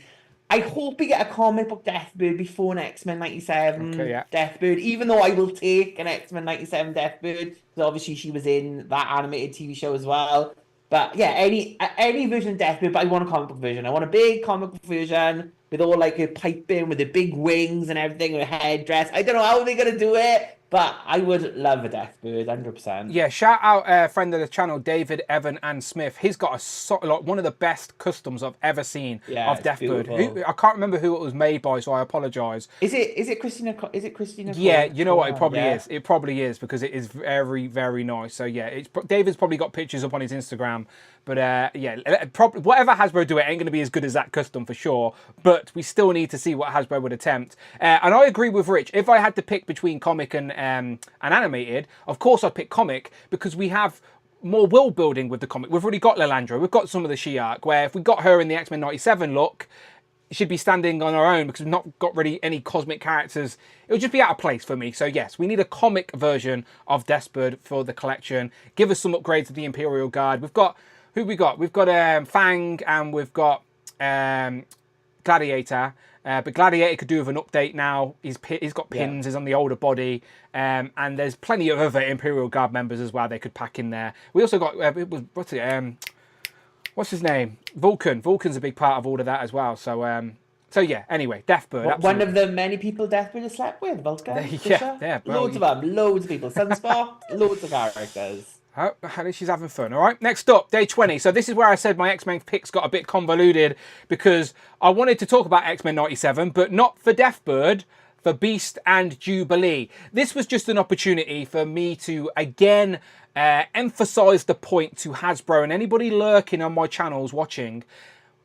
I hope we get a comic book Deathbird before an X-Men 97 Okay, yeah. Deathbird, even though I will take an X-Men 97 Deathbird, because obviously she was in that animated TV show as well. But yeah, any version of Deathbird, but I want a comic book version. I want a big comic book version with all like her piping, with the big wings and everything, her headdress. I don't know how they're gonna do it, but I would love a Deathbird, 100%. Yeah, shout out friend of the channel, David Evan and Smith. He's got like one of the best customs I've ever seen of Deathbird. I can't remember who it was made by, so I apologise. Is it Christina? Is it Christina? Yeah, you know what? It probably is. It probably is because it is very, very nice. So yeah, David's probably got pictures up on his Instagram. But yeah, whatever Hasbro do, it ain't going to be as good as that custom for sure. But we still need to see what Hasbro would attempt. And I agree with Rich. If I had to pick between comic and animated, of course I'd pick comic because we have more world building with the comic. We've already got Lilandra. We've got some of the She-Hulk, where if we got her in the X-Men 97 look, she'd be standing on her own because we've not got really any cosmic characters. It would just be out of place for me. So yes, we need a comic version of Deathbird for the collection. Give us some upgrades of the Imperial Guard. We've got... Who we got? We've got Fang and we've got Gladiator. But Gladiator could do with an update now. He's got pins. He's on the older body. And there's plenty of other Imperial Guard members as well they could pack in there. We also got... what's his name? Vulcan. Vulcan's a big part of all of that as well. So yeah, anyway, Deathbird. One of the many people Deathbird has slept with, Vulcan. Yeah. Loads of them. Loads of people. Sunspot. Loads of characters. She's having fun. All right, next up, day 20. So this is where I said my X-Men picks got a bit convoluted because I wanted to talk about X-Men 97, but not for Deathbird, for Beast and Jubilee. This was just an opportunity for me to, again, emphasize the point to Hasbro and anybody lurking on my channels watching.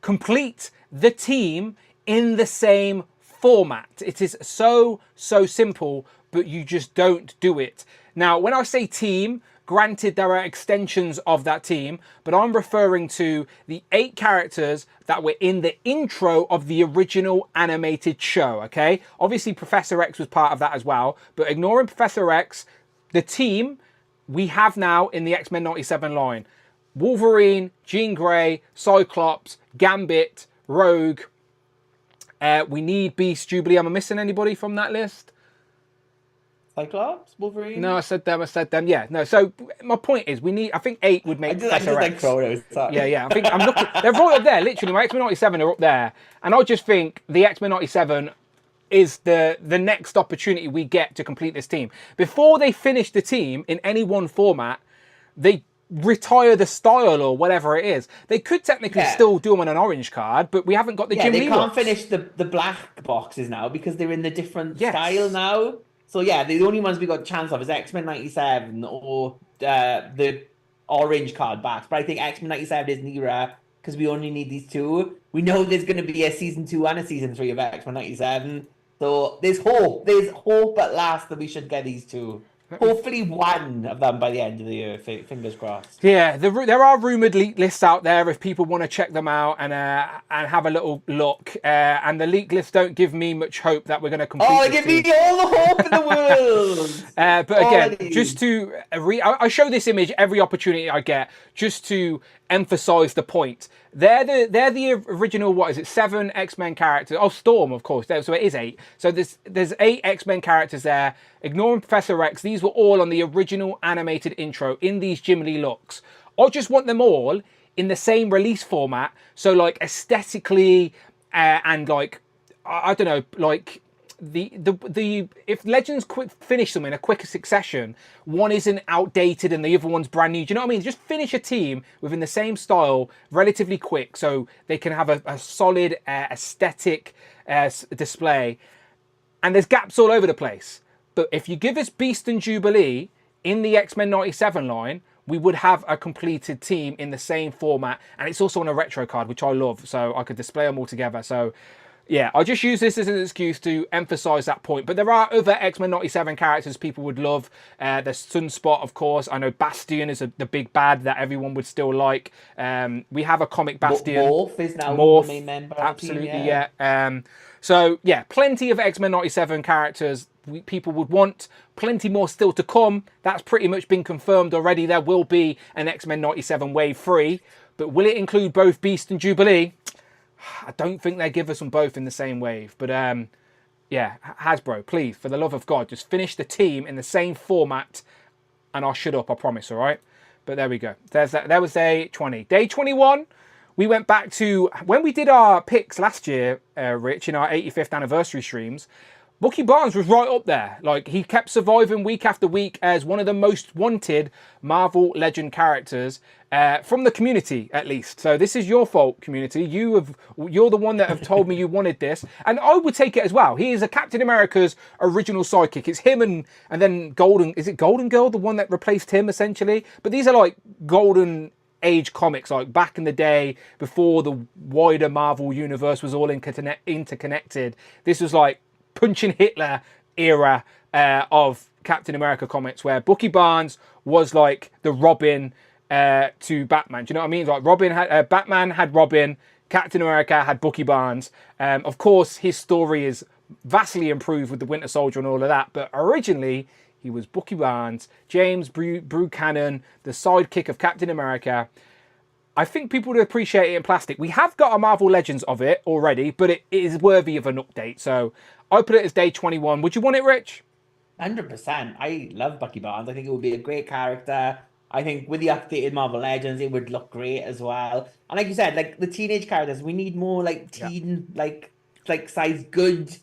Complete the team in the same format. It is so simple, but you just don't do it. Now, when I say team... Granted, there are extensions of that team, but I'm referring to the 8 characters that were in the intro of the original animated show, okay? Obviously, Professor X was part of that as well, but ignoring Professor X, the team we have now in the X-Men 97 line. Wolverine, Jean Grey, Cyclops, Gambit, Rogue. We need Beast, Jubilee. Am I missing anybody from that list? Cyclops, Wolverine. No, I said them. Yeah, no. So my point is, we need. I think 8 would make Professor X. Yeah. I think I'm looking. They're right up there. Literally, my X-Men 97 are up there, and I just think the X-Men 97 is the next opportunity we get to complete this team. Before they finish the team in any one format, they retire the style or whatever it is. They could technically still do them on an orange card, but we haven't got the Jim Lee. They can't finish the black boxes now because they're in the different style now. So yeah, the only ones we got a chance of is X-Men 97 or the orange card backs. But I think X-Men 97 is an era because we only need these 2. We know there's going to be a season 2 and a season 3 of X-Men 97. So there's hope. There's hope at last that we should get these 2. Hopefully one of them by the end of the year. Fingers crossed. Yeah, there are rumoured leak lists out there if people want to check them out and have a little look. And the leak lists don't give me much hope that we're going to complete. Oh, give me all the hope in the world. But again, just to I show this image every opportunity I get just to emphasise the point. They're the original, what is it, 7 X-Men characters. Oh, Storm, of course. So it is 8. So there's 8 X-Men characters there. Ignoring Professor X, these were all on the original animated intro in these Jim Lee looks. I just want them all in the same release format. So like aesthetically and like, I don't know, like the if Legends finish them in a quicker succession, one isn't outdated and the other one's brand new. Do you know what I mean? Just finish a team within the same style relatively quick so they can have a solid aesthetic display. And there's gaps all over the place. But if you give us Beast and Jubilee in the X-Men 97 line, we would have a completed team in the same format. And it's also on a retro card, which I love. So I could display them all together. So yeah, I just use this as an excuse to emphasise that point. But there are other X-Men 97 characters people would love. There's Sunspot, of course. I know Bastion is the big bad that everyone would still like. We have a comic Bastion. Morph is now the main member. Absolutely, yeah. So yeah, plenty of X-Men 97 characters people would want. Plenty more still to come. That's pretty much been confirmed already. There will be an X-Men 97 Wave 3. But will it include both Beast and Jubilee? I don't think they give us them both in the same wave. But yeah, Hasbro, please, for the love of God, just finish the team in the same format and I'll shut up, I promise, all right? But there we go. There's that. That was day 20. Day 21, we went back to when we did our picks last year, Rich, in our 85th anniversary streams. Bucky Barnes was right up there. Like, he kept surviving week after week as one of the most wanted Marvel Legend characters from the community, at least. So this is your fault, community. You're the one that have told me you wanted this, and I would take it as well. He is a Captain America's original sidekick. It's him and then Golden. Is it Golden Girl, the one that replaced him essentially? But these are like Golden Age comics, like back in the day before the wider Marvel universe was all interconnected. This was like Punching Hitler era of Captain America comics, where Bucky Barnes was like the Robin to Batman. Do you know what I mean? Like Batman had Robin, Captain America had Bucky Barnes. Of course, his story is vastly improved with the Winter Soldier and all of that, but originally he was Bucky Barnes, James Buchanan, the sidekick of Captain America. I think people would appreciate it in plastic. We have got a Marvel Legends of it already, but it is worthy of an update. So I put it as day 21. Would you want it, Rich? 100%. I love Bucky Barnes. I think it would be a great character. I think with the updated Marvel Legends, it would look great as well. And like you said, like the teenage characters, we need more like teen, like size good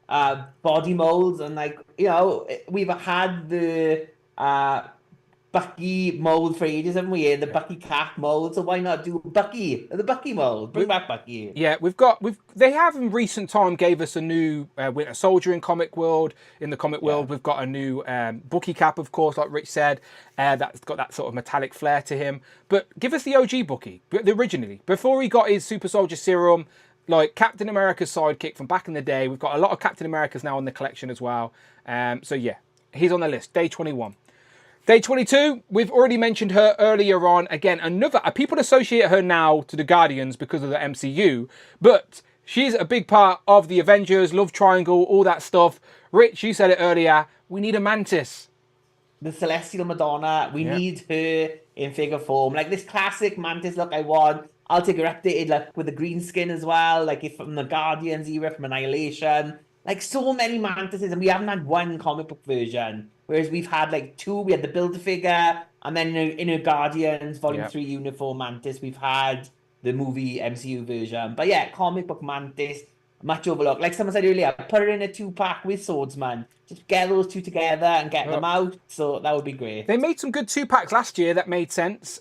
body molds. And like, you know, we've had the Bucky mold for ages, haven't we? The Bucky Cap mold. So why not do the Bucky mold? Bring back Bucky. Yeah, they have in recent time gave us a new Winter Soldier in the comic world. We've got a new Bucky Cap, of course, like Rich said. That's got that sort of metallic flair to him. But give us the OG Bucky, originally, before he got his Super Soldier Serum, like Captain America's sidekick from back in the day. We've got a lot of Captain Americas now in the collection as well. So yeah, he's on the list. Day 21. Day 22, we've already mentioned her earlier on. Again, people associate her now to the Guardians because of the MCU, but she's a big part of the Avengers, Love Triangle, all that stuff. Rich, you said it earlier, we need a Mantis. The Celestial Madonna, we need her in figure form. Like this classic Mantis look I want. I'll take her updated like with the green skin as well, like if from the Guardians era, from Annihilation. Like so many Mantises, and we haven't had one comic book version. Whereas we've had like two. We had the Build-A-Figure, and then in her Guardians Volume 3 uniform Mantis, we've had the movie MCU version. But yeah, comic book Mantis, much overlooked. Like someone said earlier, put her in a 2-pack with Swordsman. Just get those two together and get them out. So that would be great. They made some good 2-packs last year that made sense.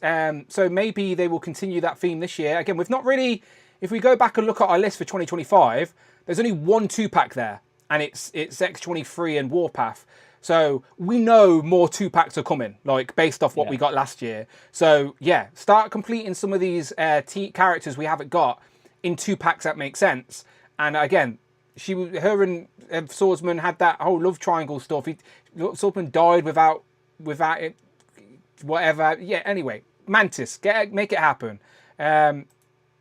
So maybe they will continue that theme this year. Again, we've not really... If we go back and look at our list for 2025, there's only one 2-pack there, and it's X-23 and Warpath. So we know more 2-packs are coming, like based off what we got last year. So yeah, start completing some of these characters we haven't got in 2-packs that make sense. And again, her and Swordsman had that whole love triangle stuff. Swordsman died without it, whatever. Yeah. Anyway, Mantis, make it happen.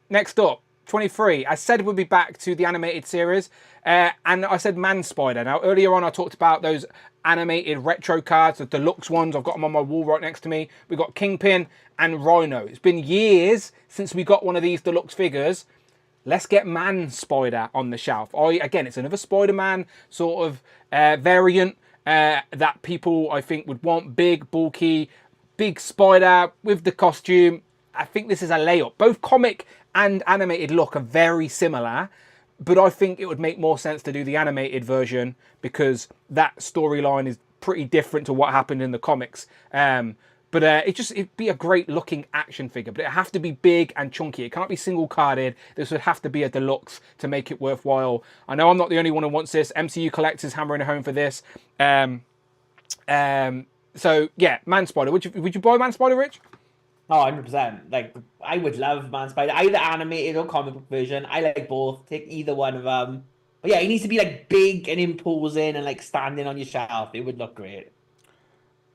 Next up. 23. I said we'd be back to the animated series, and I said Man Spider. Now, earlier on, I talked about those animated retro cards, the deluxe ones. I've got them on my wall right next to me. We've got Kingpin and Rhino. It's been years since we got one of these deluxe figures. Let's get Man Spider on the shelf. Again, it's another Spider-Man sort of variant that people, I think, would want. Big, bulky, big spider with the costume. I think this is a layup. Both comic and animated look are very similar, but I think it would make more sense to do the animated version because that storyline is pretty different to what happened in the comics. But it'd be a great looking action figure, but it have to be big and chunky. It can't be single carded. This would have to be a deluxe to make it worthwhile. I know I'm not the only one who wants this. MCU collectors hammering home for this. So yeah, Man Spider. Would you buy Man Spider, Rich? Oh, 100%. Like, I would love Man Spider. Either animated or comic book version. I like both. Take either one of them. But yeah, he needs to be, like, big and imposing and, like, standing on your shelf. It would look great.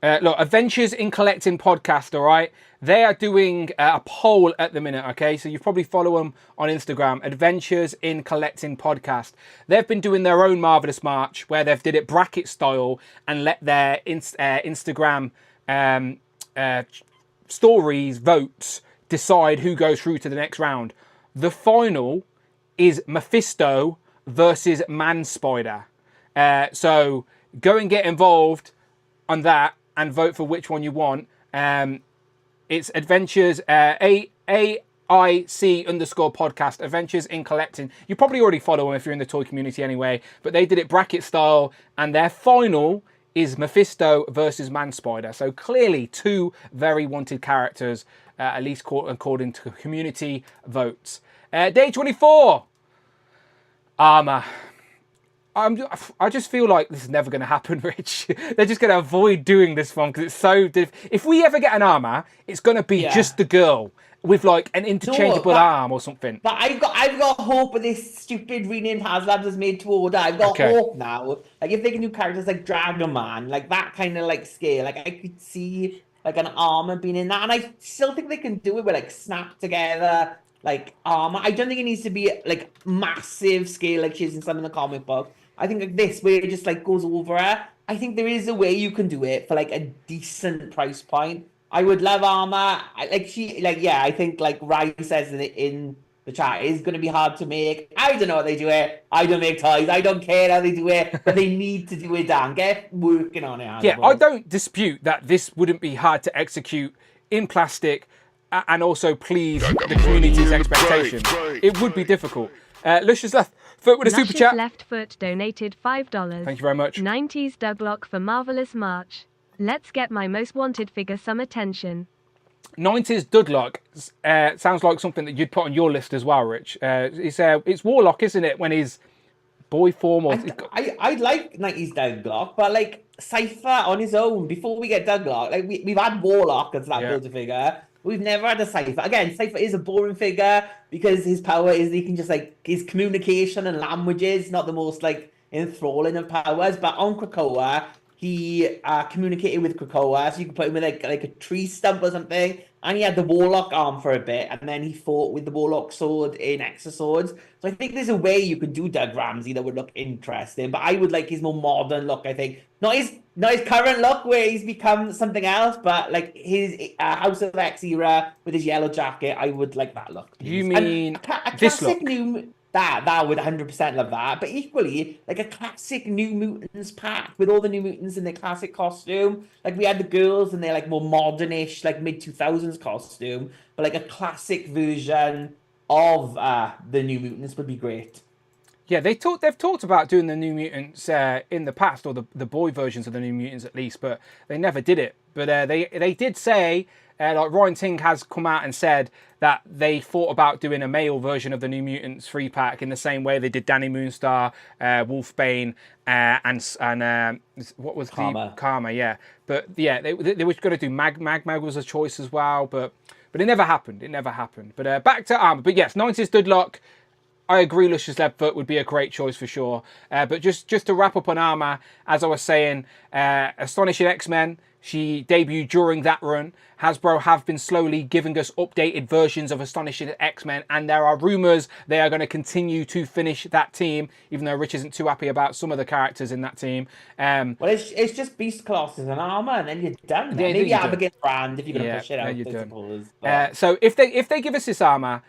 Look, Adventures in Collecting podcast, all right? They are doing a poll at the minute, okay? So you probably follow them on Instagram, Adventures in Collecting podcast. They've been doing their own Marvelous March where they've did it bracket style and let their Instagram stories, votes, decide who goes through to the next round. The final is Mephisto versus Man Spider. So go and get involved on that and vote for which one you want. It's Adventures AIC_podcast, Adventures in Collecting. You probably already follow them if you're in the toy community anyway, but they did it bracket style, and their final is Mephisto versus Man Spider. So clearly two very wanted characters, at least according to community votes. Day 24, Armour. I just feel like this is never going to happen, Rich. They're just going to avoid doing this one because it's so if we ever get an Armour, it's going to be just the girl with like an interchangeable arm or something. But I've got hope with this stupid renamed HasLabs has made to order. I've got hope now. Like if they can do characters like Dragon Man, like that kind of like scale, like I could see like an Armour being in that, and I still think they can do it with like snap together like Armour. I don't think it needs to be like massive scale like she's in some in the comic book. I think like this, where it just like goes over her. I think there is a way you can do it for like a decent price point. I would love Armour. I think like Rai says in the chat, it's going to be hard to make. I don't know how they do it. I don't make toys. I don't care how they do it, but they need to do it, Dan. Get working on it. Yeah, I don't dispute that this wouldn't be hard to execute in plastic and also please the community's expectations. It would be difficult. Lucius Left Foot with a super chat. Left Foot donated $5. Thank you very much. 90s Douglock for Marvelous March. Let's get my most wanted figure some attention. 90s Dudlock sounds like something that you'd put on your list as well, Rich. It's Warlock, isn't it? When he's boy form or I like 90s Douglock, but like Cypher on his own before we get Douglock, like we've had Warlock as that build a figure. We've never had a Cypher. Again, Cypher is a boring figure because his power is he can just like his communication and languages not the most like enthralling of powers, but on Krakoa he communicated with Krakoa, so you could put him with like a tree stump or something, and he had the Warlock arm for a bit, and then he fought with the Warlock sword in Exoswords. So I think there's a way you could do Doug Ramsey that would look interesting, but I would like his more modern look. I think not his current look where he's become something else, but like his House of X era with his yellow jacket. I would like that look. Please. You mean a this classic look? That would 100% love that, but equally like a classic New Mutants pack with all the New Mutants in their classic costume. Like we had the girls in their like more modernish like mid-2000s costume, but like a classic version of the New Mutants would be great. Yeah, they've talked about doing the New Mutants in the past, or the boy versions of the New Mutants at least, but they never did it. But they did say, like Ryan Ting has come out and said that they thought about doing a male version of the New Mutants 3-pack in the same way they did Danny Moonstar, Wolfbane, and what was Karma, yeah. But yeah, they were going to do Mag was a choice as well, but it never happened. But back to Armour. But yes, 90s Dudlock. I agree, Lucius Leadfoot would be a great choice for sure. But just to wrap up on Armour, as I was saying, Astonishing X-Men, she debuted during that run. Hasbro have been slowly giving us updated versions of Astonishing X-Men, and there are rumours they are going to continue to finish that team, even though Rich isn't too happy about some of the characters in that team. Well, it's just Beast Colossus and Armour, and then you're done. Yeah, maybe Abigail Brand if you're going to push it out. You're done. So if they give us this Armour,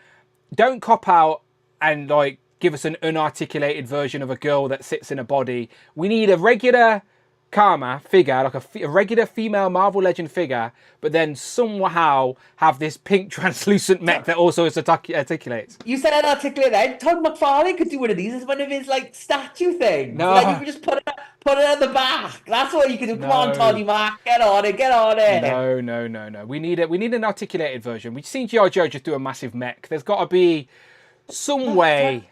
don't cop out and like give us an unarticulated version of a girl that sits in a body. We need a regular Karma figure, like a regular female Marvel Legend figure, but then somehow have this pink translucent mech that also articulates. You said unarticulated then. Todd McFarlane could do one of these as one of his like statue things. No. Like you could just put it at the back. That's what you could do. Come on, Toddy Mac, get on it. No. We need an articulated version. We've seen G.I. Joe just do a massive mech. There's got to be some way.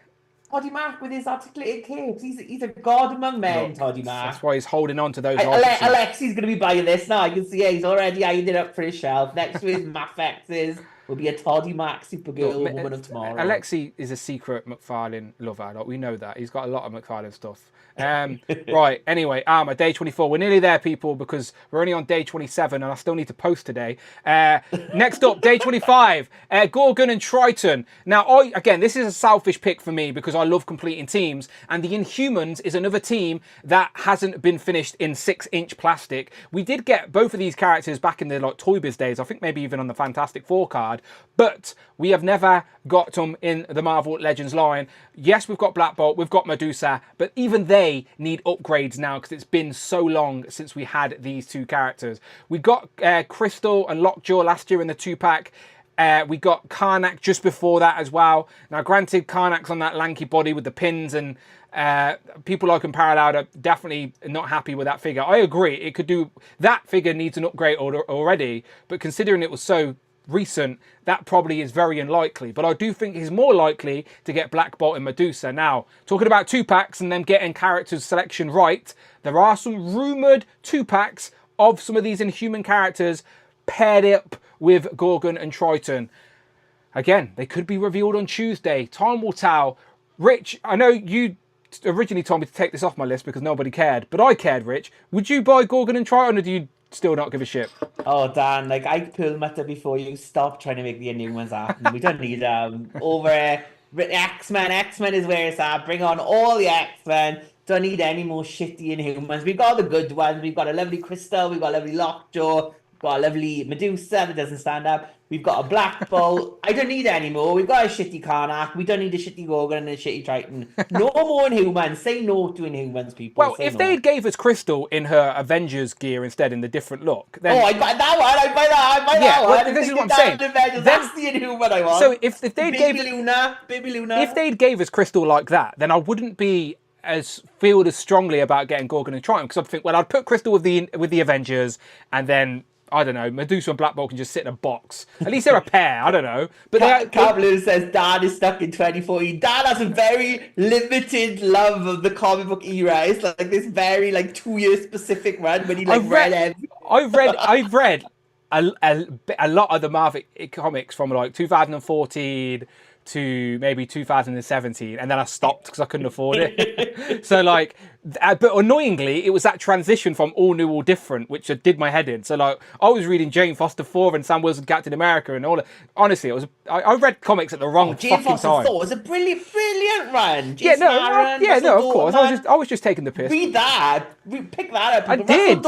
Toddy Mac with his articulated capes. He's a god among men, Toddy Mac. That's why he's holding on to those. Alexi's going to be buying this now. I can see he's already eyeing it up for his shelf next to his Mafexes. will be a Toddy Mac Supergirl Woman of Tomorrow. Alexi is a secret McFarlane lover. Like, we know that. He's got a lot of McFarlane stuff. Right, anyway, Armour, day 24. We're nearly there, people, because we're only on day 27 and I still need to post today. Next up, day 25, Gorgon and Triton. Now, again, this is a selfish pick for me because I love completing teams, and the Inhumans is another team that hasn't been finished in 6-inch plastic. We did get both of these characters back in the like Toy Biz days, I think maybe even on the Fantastic Four card, but we have never got them in the Marvel Legends line. Yes, we've got Black Bolt, we've got Medusa, but even they need upgrades now because it's been so long since we had these two characters. We got Crystal and Lockjaw last year in the 2-pack. We got Karnak just before that as well. Now, granted, Karnak's on that lanky body with the pins, and people like Parallel are definitely not happy with that figure. I agree, it could do, that figure needs an upgrade already, but considering it was so recent, that probably is very unlikely. But I do think he's more likely to get Black Bolt and Medusa. Now, talking about 2-packs and them getting characters selection right, there are some rumoured 2-packs of some of these Inhuman characters paired up with Gorgon and Triton. Again, they could be revealed on Tuesday. Time will tell. Rich, I know you originally told me to take this off my list because nobody cared, but I cared, Rich. Would you buy Gorgon and Triton, or do you still not give a shit? Oh, Dan, like, I pulled matter before you stop trying to make the Inhumans happen. We don't need over X-Men. X-Men is where it's at. Bring on all the X-Men. Don't need any more shitty Inhumans. We've got the good ones. We've got a lovely Crystal. We've got a lovely Lockjaw. We've got a lovely Medusa that doesn't stand up. We've got a Black Bolt. I don't need any more. We've got a shitty Karnak. We don't need a shitty Gorgon and a shitty Triton. No more Inhumans. Say no to Inhumans, people. Well, if they gave us Crystal in her Avengers gear instead, in the different look, then... Oh, I'd buy that one. I'd buy that one. Well, this is what I'm saying. That's the Inhuman I want. So if they gave... Baby Luna. If they gave us Crystal like that, then I wouldn't be feel as strongly about getting Gorgon and Triton, because I'd think, well, I'd put Crystal with the Avengers, and then, I don't know, Medusa and Black Bolt can just sit in a box. At least they're a pair, I don't know. But Blue says Dan is stuck in 2014. Dan has a very limited love of the comic book era. It's like this very 2-year specific run when he read everything. I've read a lot of the Marvel comics from 2014 to maybe 2017, and then I stopped because I couldn't afford it. So but annoyingly, it was that transition from all new, all different, which did my head in. So I was reading Jane Foster 4 and Sam Wilson Captain America and all that. Honestly, I read comics at the wrong Jane fucking Foster time. 4 was a brilliant run. Of course. I was just taking the piss. Read that. Pick that up. I did.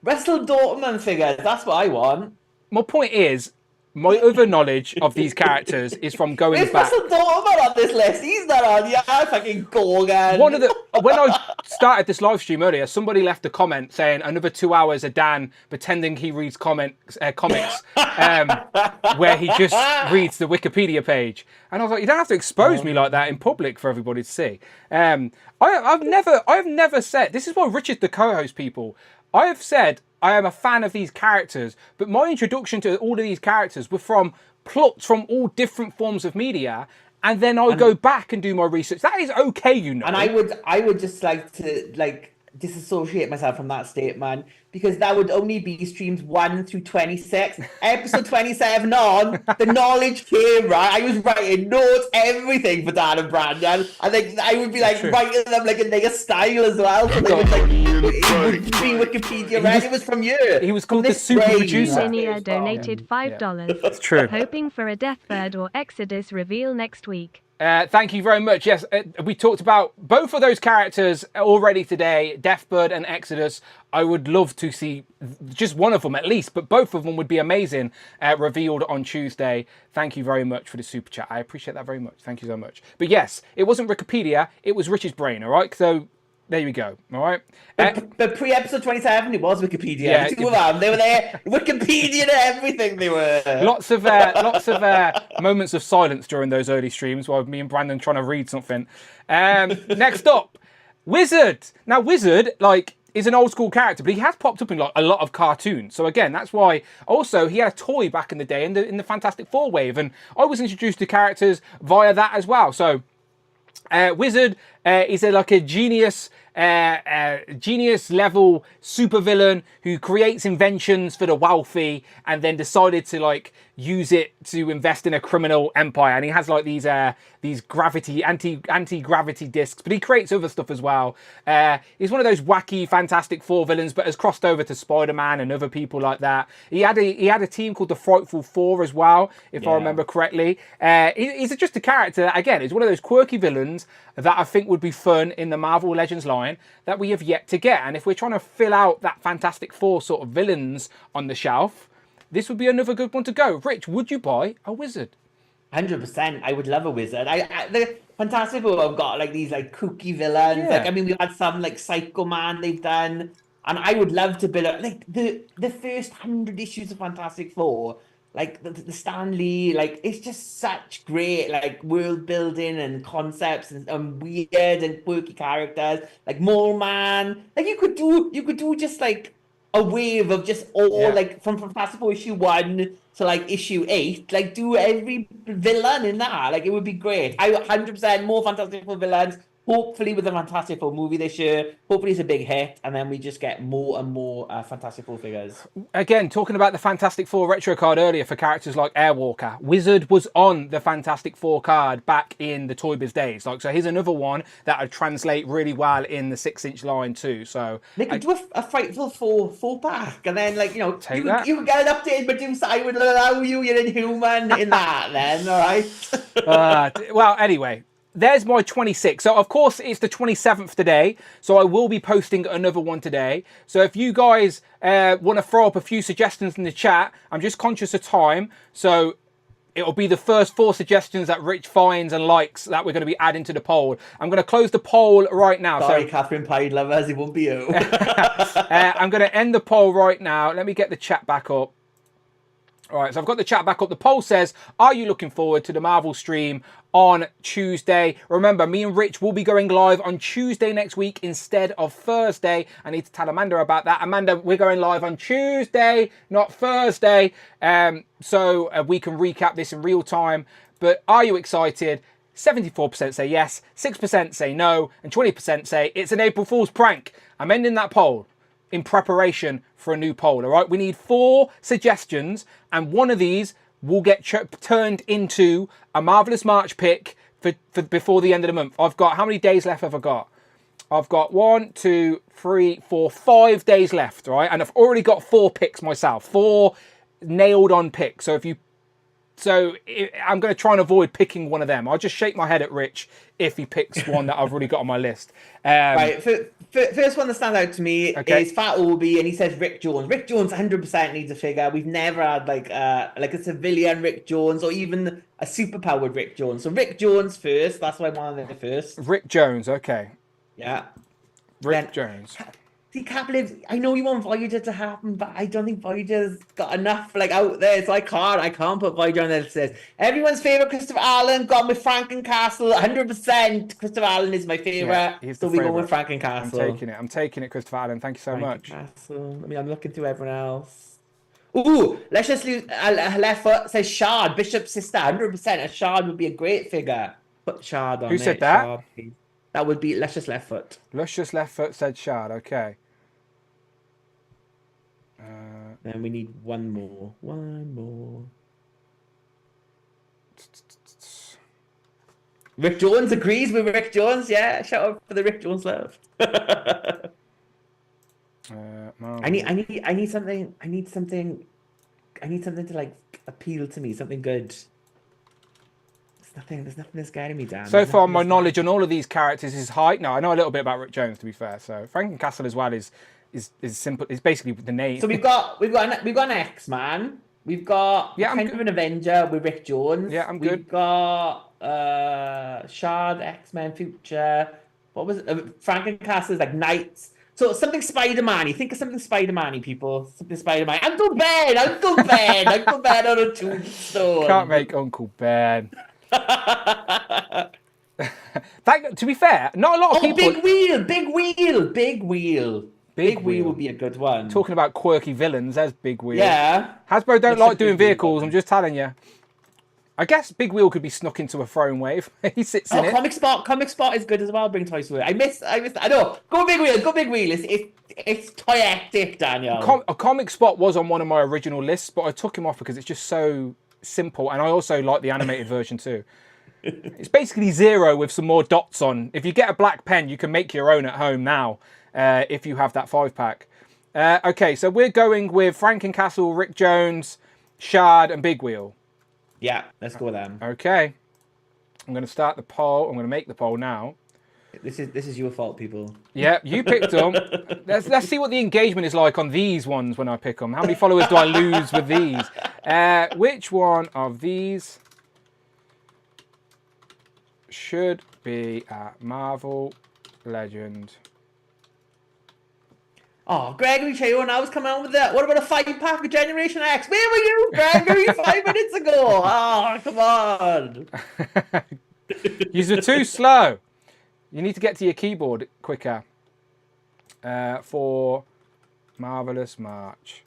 Russell Dortmund figures. That's what I want. My point is, my other knowledge of these characters is from going back. Russell Dortmund on this list? He's not on. Yeah, fucking Gorgon. When I started this live stream earlier, somebody left a comment saying another 2 hours of Dan pretending he reads comics, where he just reads the Wikipedia page. And I was like, you don't have to expose me like that in public for everybody to see. I've never said, this is why Richard's the co-host, people. I have said I am a fan of these characters, but my introduction to all of these characters were from plots from all different forms of media, and then I go back and do my research. That is okay, you know. And I would just like to disassociate myself from that statement, because that would only be streams 1 through 26. Episode 27 on, the knowledge came, right? I was writing notes, everything for Dan and Brandon. And I would be writing them in their style as well. So they would it would be Wikipedia read. It was from you. He was called the super producer. Linear donated $5. That's true. Hoping for a Deathbird or Exodus reveal next week. Thank you very much. Yes, we talked about both of those characters already today, Deathbird and Exodus. I would love to see just one of them at least, but both of them would be amazing, revealed on Tuesday. Thank you very much for the super chat. I appreciate that very much. Thank you so much. But yes, it wasn't Wikipedia, it was Rich's brain, all right? So there we go, all right? But pre-episode 27, it was Wikipedia. Yeah, the two of them, they were there, Wikipedia and everything they were. Lots of moments of silence during those early streams while me and Brandon trying to read something. Next up, Wizard. Now, Wizard, is an old school character, but he has popped up in a lot of cartoons. So again, that's why also he had a toy back in the day in the Fantastic Four wave, and I was introduced to characters via that as well. So Wizard, He's like a genius level supervillain who creates inventions for the wealthy and then decided to like use it to invest in a criminal empire. And he has like these gravity anti-gravity discs, but he creates other stuff as well. He's one of those wacky Fantastic Four villains, but has crossed over to Spider-Man and other people like that. He had a team called the Frightful Four as well, if I remember correctly. He's just a character that, again, is one of those quirky villains that I think would be fun in the Marvel Legends line that we have yet to get. And if we're trying to fill out that Fantastic Four sort of villains on the shelf, this would be another good one to go. Rich, would you buy a wizard? 100%. I would love a wizard. The Fantastic Four have got like these like kooky villains. Yeah. Like, I mean, we had some like Psycho Man they've done, and I would love to build like the first 100 issues of Fantastic Four. Like the Stan Lee, like it's just such great like world building and concepts and weird and quirky characters. Like Mole Man, like you could do just like a wave of just all like from Fantastic Four issue 1 to like issue 8, like do every villain in that. Like it would be great. I 100% more Fantastic Four villains. Hopefully with the Fantastic Four movie this year, hopefully it's a big hit, and then we just get more and more Fantastic Four figures. Again, talking about the Fantastic Four retro card earlier for characters like Airwalker, Wizard was on the Fantastic Four card back in the Toy Biz days. Like, so here's another one that would translate really well in the 6-inch line too. So they could do a Frightful Four pack, and then like you would get an updated Medusa. I would allow you your Inhuman in that. Then all right. Well, anyway. There's my 26. So, of course, it's the 27th today. So, I will be posting another one today. So, if you guys want to throw up a few suggestions in the chat, I'm just conscious of time. So, it'll be the first 4 suggestions that Rich finds and likes that we're going to be adding to the poll. I'm going to close the poll right now. Sorry, Catherine Pine lovers, it won't be you. I'm going to end the poll right now. Let me get the chat back up. All right, so I've got the chat back up. The poll says, are you looking forward to the Marvel stream on Tuesday? Remember, me and Rich will be going live on Tuesday next week instead of Thursday. I need to tell Amanda about that. Amanda, we're going live on Tuesday, not Thursday. So we can recap this in real time. But are you excited? 74% say yes, 6% say no, and 20% say it's an April Fool's prank. I'm ending that poll in preparation for a new poll, all right? We need 4 suggestions, and one of these will get turned into a Marvelous March pick for before the end of the month. I've got, how many days left have I got? I've got 1, 2, 3, 4, 5 days left, right? And I've already got 4 picks myself, 4 nailed on picks. So I'm going to try and avoid picking one of them. I'll just shake my head at Rich if he picks one that I've already got on my list. Right, first one that stands out to me is Fat Obi, and he says Rick Jones. Rick Jones 100% needs a figure. We've never had like a civilian Rick Jones or even a superpowered Rick Jones. So Rick Jones first. That's why I wanted it first. Rick Jones, okay. Yeah. Rick Jones. See, can't believe, I know you want Voyager to happen, but I don't think Voyager's got enough like out there, so I can't put Voyager on there. It says everyone's favorite Christopher Allen, gone with Frankencastle, 100%. Christopher Allen is my favorite. Yeah, so we go with Frankencastle. I'm taking it, Christopher Allen. Thank you so much. I mean, I'm looking through everyone else. Ooh, let's just lose. Left foot says Shard, Bishop's sister, 100%. A Shard would be a great figure. Put Shard on. Who said that? Shard, that would be Luscious Left Foot. Luscious Left Foot said Shard. Okay. Then we need one more. Rick Jones agrees with Rick Jones. Yeah, shout out for the Rick Jones love. I need something to like appeal to me. Something good. There's nothing that's scaring me, Dan. So far, my knowledge on all of these characters is high. No, I know a little bit about Rick Jones, to be fair. So Frankencastle as well is simple. It's basically the name. So we've got an X-Man. We've got kind of an Avenger with Rick Jones. Yeah, I'm good. We've got Shard, X-Men, Future. What was it? Frankencastle's like Knights. So something Spider-Man. You think of something Spider-Man-y, people. Something Spider-Man. Uncle Ben on a tombstone. Can't make Uncle Ben. To be fair, not a lot of people. Big Wheel would be a good one. Talking about quirky villains, there's Big Wheel. Yeah. Hasbro don't like doing vehicles, I'm just telling you. I guess Big Wheel could be snuck into a throwing wave. He sits in it. Comic Spot is good as well. Bring toys to it. I missed. I know. Go Big Wheel. Go Big Wheel. It's toyetic, Daniel. A Comic Spot was on one of my original lists, but I took him off because it's just so simple, and I also like the animated version too. It's basically Zero with some more dots on. If you get a black pen, you can make your own at home now, if you have that 5-pack. Okay, so we're going with Frankencastle, Rick Jones, Shard, and Big Wheel. Yeah, let's go with them. Okay. I'm going to start the poll. I'm going to make the poll now. This is your fault, people. Yeah, you picked them. Let's see what the engagement is like on these ones when I pick them. How many followers do I lose with these? Which one of these should be at Marvel Legend? Oh, Gregory Cheo now is coming out with that. What about a 5-pack of Generation X? Where were you, Gregory, 5 minutes ago? Oh, come on. You're too slow. You need to get to your keyboard quicker for Marvelous March.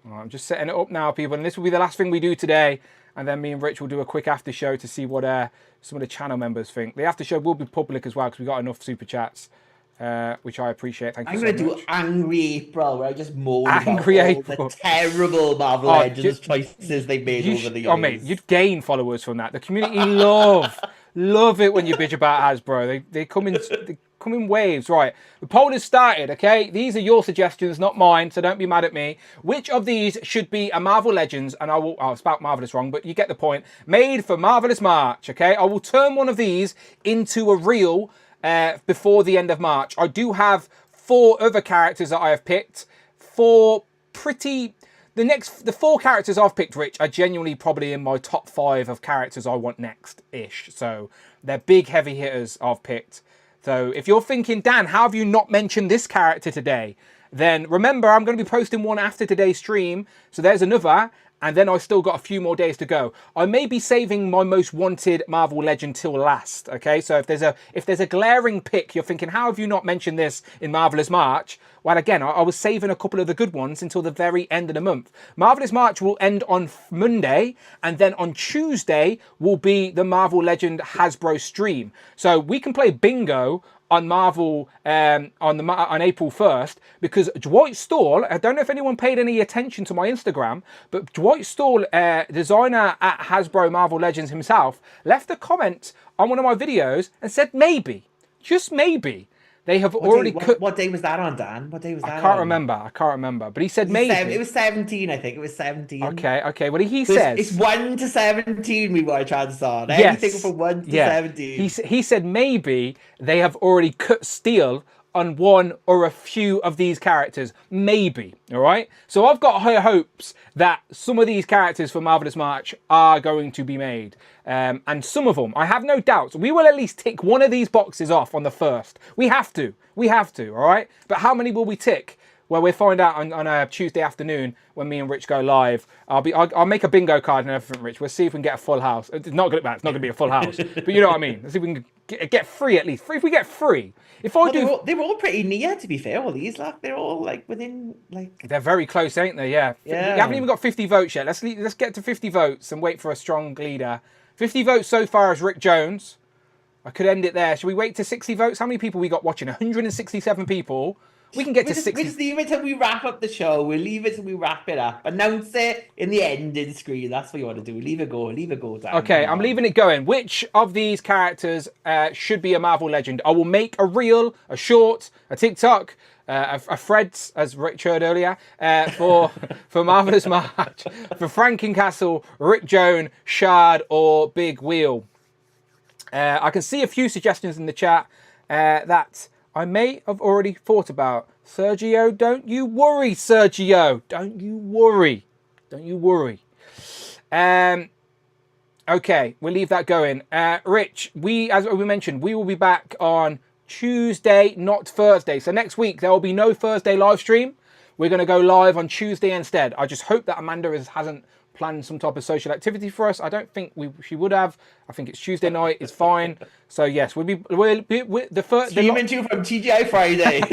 I'm just setting it up now, people, and this will be the last thing we do today, and then me and Rich will do a quick after show to see what some of the channel members think. The after show will be public as well because we got enough super chats, which I appreciate. Thank you so much. I'm going to do Angry April, where I just moan Angry about April. all the terrible Marvel Legends choices they've made over the years. Oh, mate, you'd gain followers from that. The community love it when you bitch about Hasbro. They come in waves. Right, the poll has started, okay? These are your suggestions, not mine, so don't be mad at me. Which of these should be a Marvel Legends, and I will, I'll spell Marvelous wrong, but you get the point, made for Marvelous March, okay? I will turn one of these into a reel before the end of March. I do have 4 other characters that I have picked. 4 pretty... The 4 characters I've picked, Rich, are genuinely probably in my top 5 of characters I want next-ish. So they're big heavy hitters I've picked. So if you're thinking, Dan, how have you not mentioned this character today? Then remember, I'm going to be posting one after today's stream. So there's another. And then I still got a few more days to go. I may be saving my most wanted Marvel Legend till last. Okay, so if there's a glaring pick, you're thinking, how have you not mentioned this in Marvelous March? Well, again, I was saving a couple of the good ones until the very end of the month. Marvelous March will end on Monday, and then on Tuesday will be the Marvel Legend Hasbro stream. So we can play bingo on Marvel on April 1st, because Dwight Stall, I don't know if anyone paid any attention to my Instagram, but Dwight Stall, designer at Hasbro Marvel Legends himself, left a comment on one of my videos and said maybe, just maybe, they have already cut. What day was that on, Dan? What day was that I can't remember. But he said maybe. It was 17, I think. It was 17. Okay. Well, he says... It's 1 to 17 we want chance on. Yes. Anything from 1 to 17. He said maybe they have already cut steel on one or a few of these characters. Maybe, all right? So I've got high hopes that some of these characters for Marvelous March are going to be made. And some of them, I have no doubts, we will at least tick one of these boxes off on the 1st. We have to, all right? But how many will we tick? Well, we'll find out on a Tuesday afternoon when me and Rich go live. I'll make a bingo card and everything, Rich. We'll see if we can get a full house. It's not going to be a full house, but you know what I mean. Let's see if we can get 3 at least. 3 if we get 3. If I do, they were all pretty near. To be fair, all these they're all like within like. They're very close, ain't they? Yeah. We haven't even got 50 votes yet. Let's get to 50 votes and wait for a strong leader. 50 votes so far is Rick Jones. I could end it there. Should we wait to 60 votes? How many people we got watching? 167 people. We can get to 60. We just leave it till we wrap up the show. We'll leave it till we wrap it up. Announce it in the ending screen. That's what you want to do. Leave it go, Dan. Okay, I'm leaving it going. Which of these characters should be a Marvel Legend? I will make a reel, a short, a TikTok, a Threads, as Rich heard earlier, for Marvelous March, for Frankencastle, Rick Jones, Shard, or Big Wheel. I can see a few suggestions in the chat that I may have already thought about. Sergio, don't you worry, Sergio. Don't you worry. Okay, we'll leave that going. Rich, as we mentioned, we will be back on Tuesday, not Thursday. So next week, there will be no Thursday live stream. We're going to go live on Tuesday instead. I just hope that Amanda hasn't planned some type of social activity for us. I don't think she would have. I think it's Tuesday night. It's fine. So yes, we'll be the first. Streaming to you from TGI Fridays.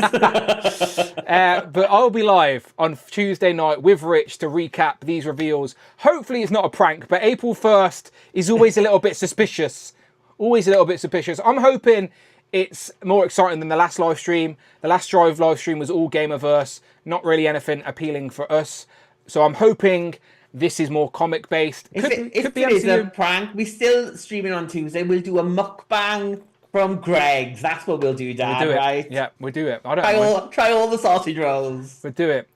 But I'll be live on Tuesday night with Rich to recap these reveals. Hopefully it's not a prank, but April 1st is always a little bit suspicious. Always a little bit suspicious. I'm hoping it's more exciting than the last live stream. The last Drive live stream was all Gamerverse, not really anything appealing for us. So I'm hoping this is more comic based. If it is a prank, we're still streaming on Tuesday. We'll do a mukbang from Greg's. That's what we'll do, Dad. We'll do it. Right? Yeah, we'll do it. I don't try all the sausage rolls. We'll do it.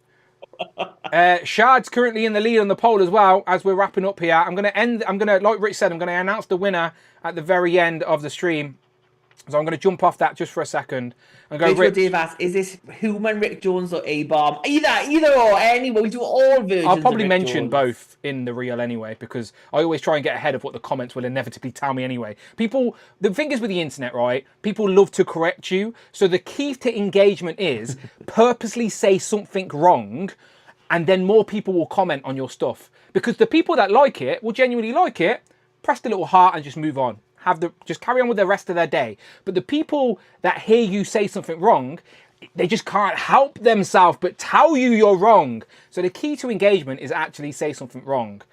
Shard's currently in the lead on the poll as well as we're wrapping up here. Like Rich said, I'm going to announce the winner at the very end of the stream. So I'm going to jump off that just for a second and go. Rich, Dave asks, is this human Rick Jones or A-Bomb? Either or, anyway. We'll do all versions. I'll probably of Rick mention Jones. both in the reel anyway, because I always try and get ahead of what the comments will inevitably tell me anyway. The thing is with the internet, right? People love to correct you. So the key to engagement is purposely say something wrong, and then more people will comment on your stuff. Because the people that like it will genuinely like it, press the little heart and just move on. Just carry on with the rest of their day. But the people that hear you say something wrong, they just can't help themselves but tell you you're wrong. So the key to engagement is actually say something wrong.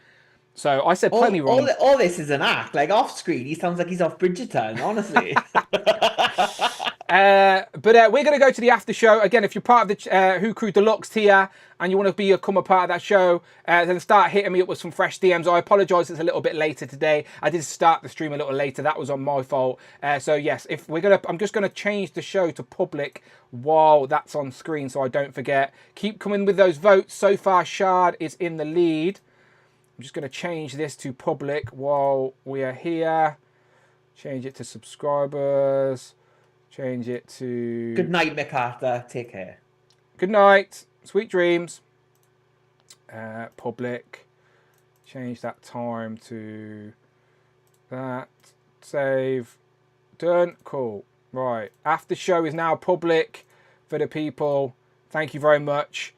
So I said plenty wrong. All this is an act. Like off screen, he sounds like he's off Bridgerton, honestly. But we're going to go to the after show. Again, if you're part of the Who Crew Deluxe tier and you want to become a part of that show, then start hitting me up with some fresh DMs. I apologise, it's a little bit later today. I did start the stream a little later. That was on my fault. So yes, I'm just going to change the show to public while that's on screen so I don't forget. Keep coming with those votes. So far, Shard is in the lead. I'm just going to change this to public while we are here. Change it to subscribers. Change it to... Good night, MacArthur. Take care. Good night. Sweet dreams. Public. Change that time to that. Save. Done. Cool. Right. After show is now public for the people. Thank you very much.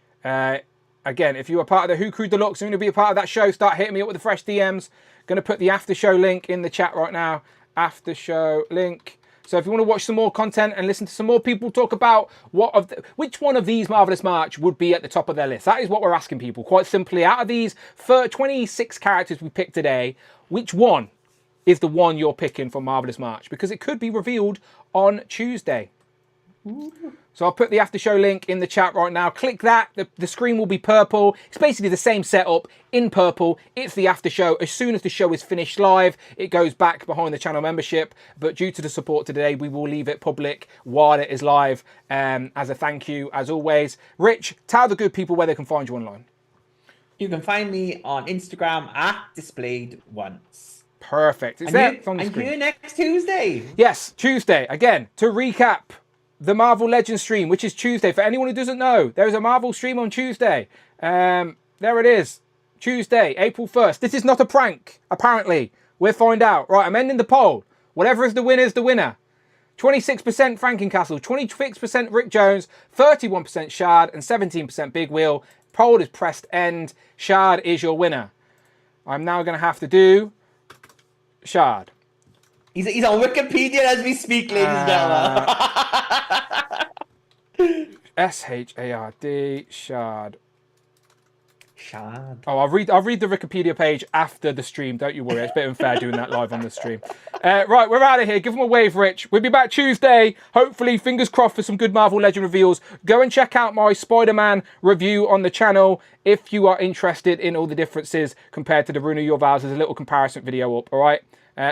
Again, if you are part of the Who Crew Deluxe and you want to be a part of that show, start hitting me up with the fresh DMs. Going to put the after show link in the chat right now. After show link. So if you want to watch some more content and listen to some more people talk about which one of these Marvelous March would be at the top of their list, that is what we're asking people. Quite simply, out of these 26 characters we picked today, which one is the one you're picking for Marvelous March? Because it could be revealed on Tuesday. So I'll put the after show link in the chat right now. Click that. The screen will be purple. It's basically the same setup in purple. It's the after show. As soon as the show is finished live, it goes back behind the channel membership. But due to the support today, we will leave it public while it is live as a thank you, as always. Rich, tell the good people where they can find you online. You can find me on Instagram at displayed_once. Perfect. It's there. It's on the screen. And you next Tuesday. Yes, Tuesday. Again, to recap the Marvel Legends stream, which is Tuesday. For anyone who doesn't know, there is a Marvel stream on Tuesday. There it is. Tuesday, April 1st. This is not a prank, apparently. We'll find out. Right, I'm ending the poll. Whatever is the winner is the winner. 26% Frankencastle, 26% Rick Jones, 31% Shard, and 17% Big Wheel. Poll is pressed end. Shard is your winner. I'm now going to have to do Shard. He's on Wikipedia as we speak, ladies and gentlemen. S-H-A-R-D, Shard. Shard. Oh, I'll read the Wikipedia page after the stream. Don't you worry. It's a bit unfair doing that live on the stream. Right, we're out of here. Give them a wave, Rich. We'll be back Tuesday. Hopefully, fingers crossed for some good Marvel Legend reveals. Go and check out my Spider-Man review on the channel if you are interested in all the differences compared to the Rune of Your Vows. There's a little comparison video up, all right?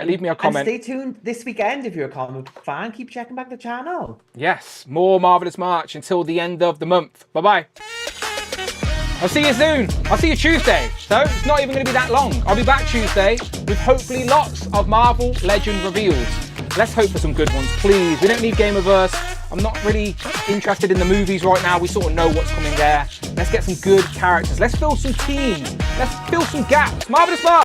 Leave me a comment. And stay tuned this weekend if you're a comic book fan. Keep checking back the channel. Yes, more Marvelous March until the end of the month. Bye-bye. I'll see you soon. I'll see you Tuesday. So it's not even going to be that long. I'll be back Tuesday with hopefully lots of Marvel Legend reveals. Let's hope for some good ones, please. We don't need Gamerverse. I'm not really interested in the movies right now. We sort of know what's coming there. Let's get some good characters. Let's fill some teams. Let's fill some gaps. Marvelous March.